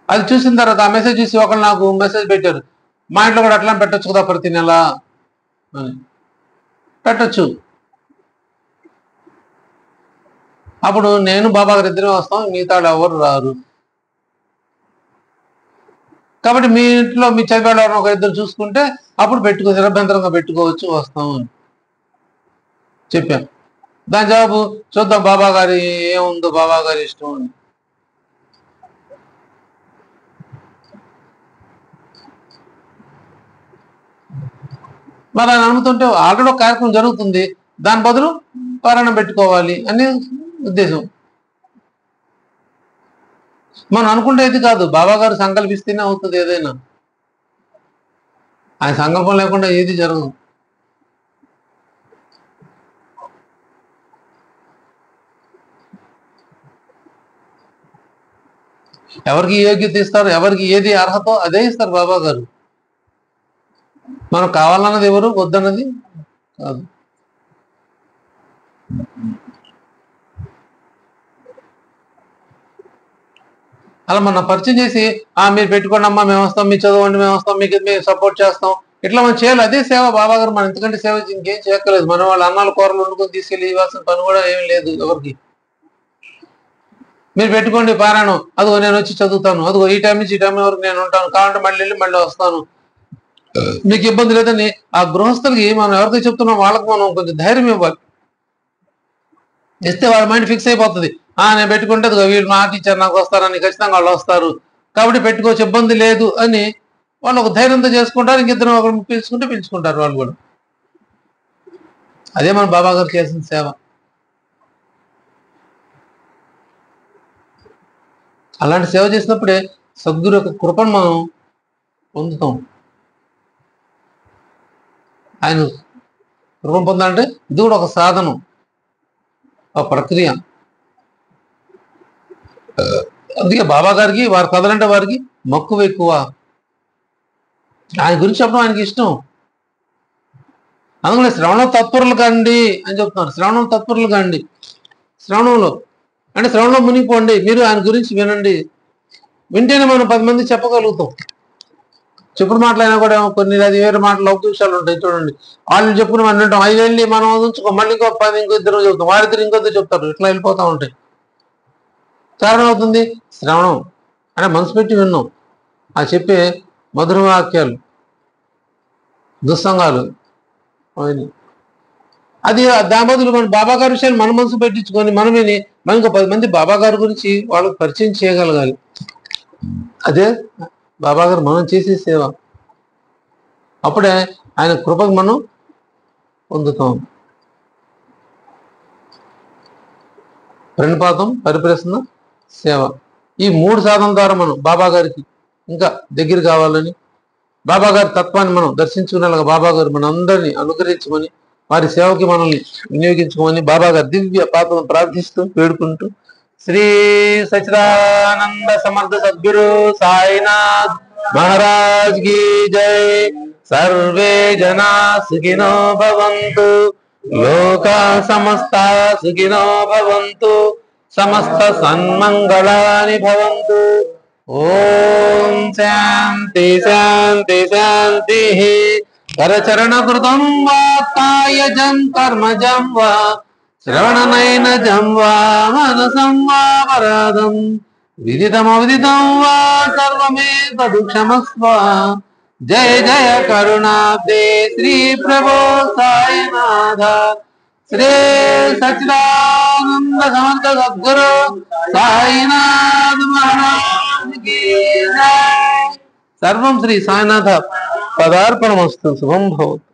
అది చూసిన తర్వాత ఆ మెసేజ్ చూసి ఒకళ్ళు నాకు మెసేజ్ పెట్టారు, మా ఇంట్లో కూడా అట్లా పెట్టచ్చు కదా ప్రతి నెల అని. పెట్టచ్చు. అప్పుడు నేను బాబా గారు ఇద్దరే వస్తాం, మిగతా ఎవరు రారు. కాబట్టి మీ ఇంట్లో మీ చదివేవాళ్ళు ఒక ఇద్దరు చూసుకుంటే అప్పుడు నిరభ్యంతరంగా పెట్టుకోవచ్చు, వస్తాం అని చెప్పాను. దాని జవాబు చూద్దాం బాబా గారి ఏముందో, బాబా గారి ఇష్టం అని. మరి ఆయన అనుమతుంటే ఆల్రెడీ ఒక కార్యక్రమం జరుగుతుంది, దాని బదులు పారాయణం పెట్టుకోవాలి అనే ఉద్దేశం. మనం అనుకుంటే ఇది కాదు, బాబా గారు సంకల్పిస్తేనే అవుతుంది ఏదైనా. ఆయన సంకల్పం లేకుండా ఏది జరగదు. ఎవరికి యోగ్యత ఇస్తారు, ఎవరికి ఏది అర్హతో అదే ఇస్తారు బాబా గారు. మనం కావాలన్నది ఎవరు, వద్దన్నది కాదు. అలా మనం పరిచయం చేసి మీరు పెట్టుకోండి అమ్మా, మేము వస్తాం, మీరు చదవండి, మేము వస్తాం, మీకు మేము సపోర్ట్ చేస్తాం, ఇట్లా మనం చేయాలి. అదే సేవ బాబా గారు. మనం ఎందుకంటే సేవ ఇంకేం చేయక్కర్లేదు. మన వాళ్ళు అన్నాలు కూరలు వండుకొని తీసుకెళ్ళి ఇవ్వాల్సిన పని కూడా ఏం లేదు ఎవరికి. మీరు పెట్టుకోండి పారాయణం, అదిగో నేను వచ్చి చదువుతాను, అదిగో ఈ టైం నుంచి ఈ టైం వరకు నేను ఉంటాను, కావాలంటే మళ్ళీ వస్తాను, మీకు ఇబ్బంది లేదని ఆ గృహస్థులకి మనం ఎవరికైతే చెప్తున్నాం వాళ్ళకి మనం కొంచెం ధైర్యం ఇవ్వాలి. ఇస్తే వాళ్ళ మైండ్ ఫిక్స్ అయిపోతుంది. నేను పెట్టుకుంటే వీళ్ళు మా టీచర్ నాకు వస్తారని, ఖచ్చితంగా వాళ్ళు వస్తారు, కాబట్టి పెట్టుకోవచ్చు, ఇబ్బంది లేదు అని వాళ్ళు ఒక ధైర్యంతో చేసుకుంటారు. ఇంకిద్దరు ఒకరు పిలుచుకుంటారు వాళ్ళు కూడా. అదే మన బాబా గారు చేసిన సేవ. అలాంటి సేవ చేసినప్పుడే సద్గురు యొక్క కృపను మనం పొందుతాం. ఆయన కృపను పొందాలంటే ఇది కూడా ఒక సాధనం, ఒక ప్రక్రియ. అందుకే బాబా గారికి వారి కథలంటే వారికి మక్కువ ఎక్కువ. ఆయన గురించి చెప్పడం ఆయనకి ఇష్టం. అందుకనే శ్రవణం తత్పరులు కాండి అని చెప్తున్నారు. శ్రవణం తత్పరులు కాండి. శ్రవణంలో అంటే శ్రవణంలో మునిగిపోండి. మీరు ఆయన గురించి వినండి. వింటేనే మనం 10 మంది చెప్పగలుగుతాం. చెప్పుడు మాటలైనా కూడా కొన్ని అది వేరే మాటలు లౌకిక విషయాలు ఉంటాయి చూడండి. వాళ్ళు చెప్పుకుని మనం వింటాం, అవి వెళ్ళి మనం ఉంచుకో, మళ్ళీ ఇంకో 10 ఇంకో ఇద్దరు చెప్తాం, వారిద్దరు ఇంకొద్దరు చెప్తారు, ఇట్లా వెళ్ళిపోతూ ఉంటాయి. కారణం అవుతుంది శ్రవణం అంటే మనసు పెట్టి విన్నాం, ఆ చెప్పే మధుర వాక్యాలు, దుస్సంగాలు అవన్నీ. అది దాని బదులు మన బాబా గారి విషయాన్ని మన మనసు పెట్టించుకొని మనం విని మనం ఇంకో 10 మంది బాబా గారి గురించి వాళ్ళకి పరిచయం చేయగలగాలి. అదే బాబా గారు మనం చేసే సేవ. అప్పుడే ఆయన కృపకు మనం పొందుతాం. ప్రణిపాతం, పరిప్రశ్న, సేవ, ఈ 3 సాధనల ద్వారా మనం బాబా గారికి ఇంకా దగ్గర కావాలని, బాబా గారి తత్వాన్ని మనం దర్శించుకునేలాగా బాబా గారు మన అందరినీ అనుగ్రహించమని, వారి సేవకి మనల్ని వినియోగించుకోమని బాబా గారి దివ్య పాత్రను ప్రార్థిస్తూ వేడుకుంటూ, శ్రీ సచిదానంద సమర్థ సద్గురు సాయినాథ్ महाराज की जय। सर्वे जना सुखिनो भवन्तु, लोका समस्ता सुखिनो भवन्तु, समस्त सन्मंगलानि भवन्तु। ओम शांति शांति शांति। करचरण कृतं वा कायजं कर्मजं वा श्रवणनयनजं वा मनसं वा पराधं विदितमविदितं वा सर्वमेतद् क्षमस्व। जय जय करुणाब्दे श्री प्रभो साईनाथ। श्री सच्चिदानंद समर्थ सद्गुरु साईनाथ महाराज की जय। सर्वं श्री साईनाथ पदार्पणमस्तु। शुभं भवतु।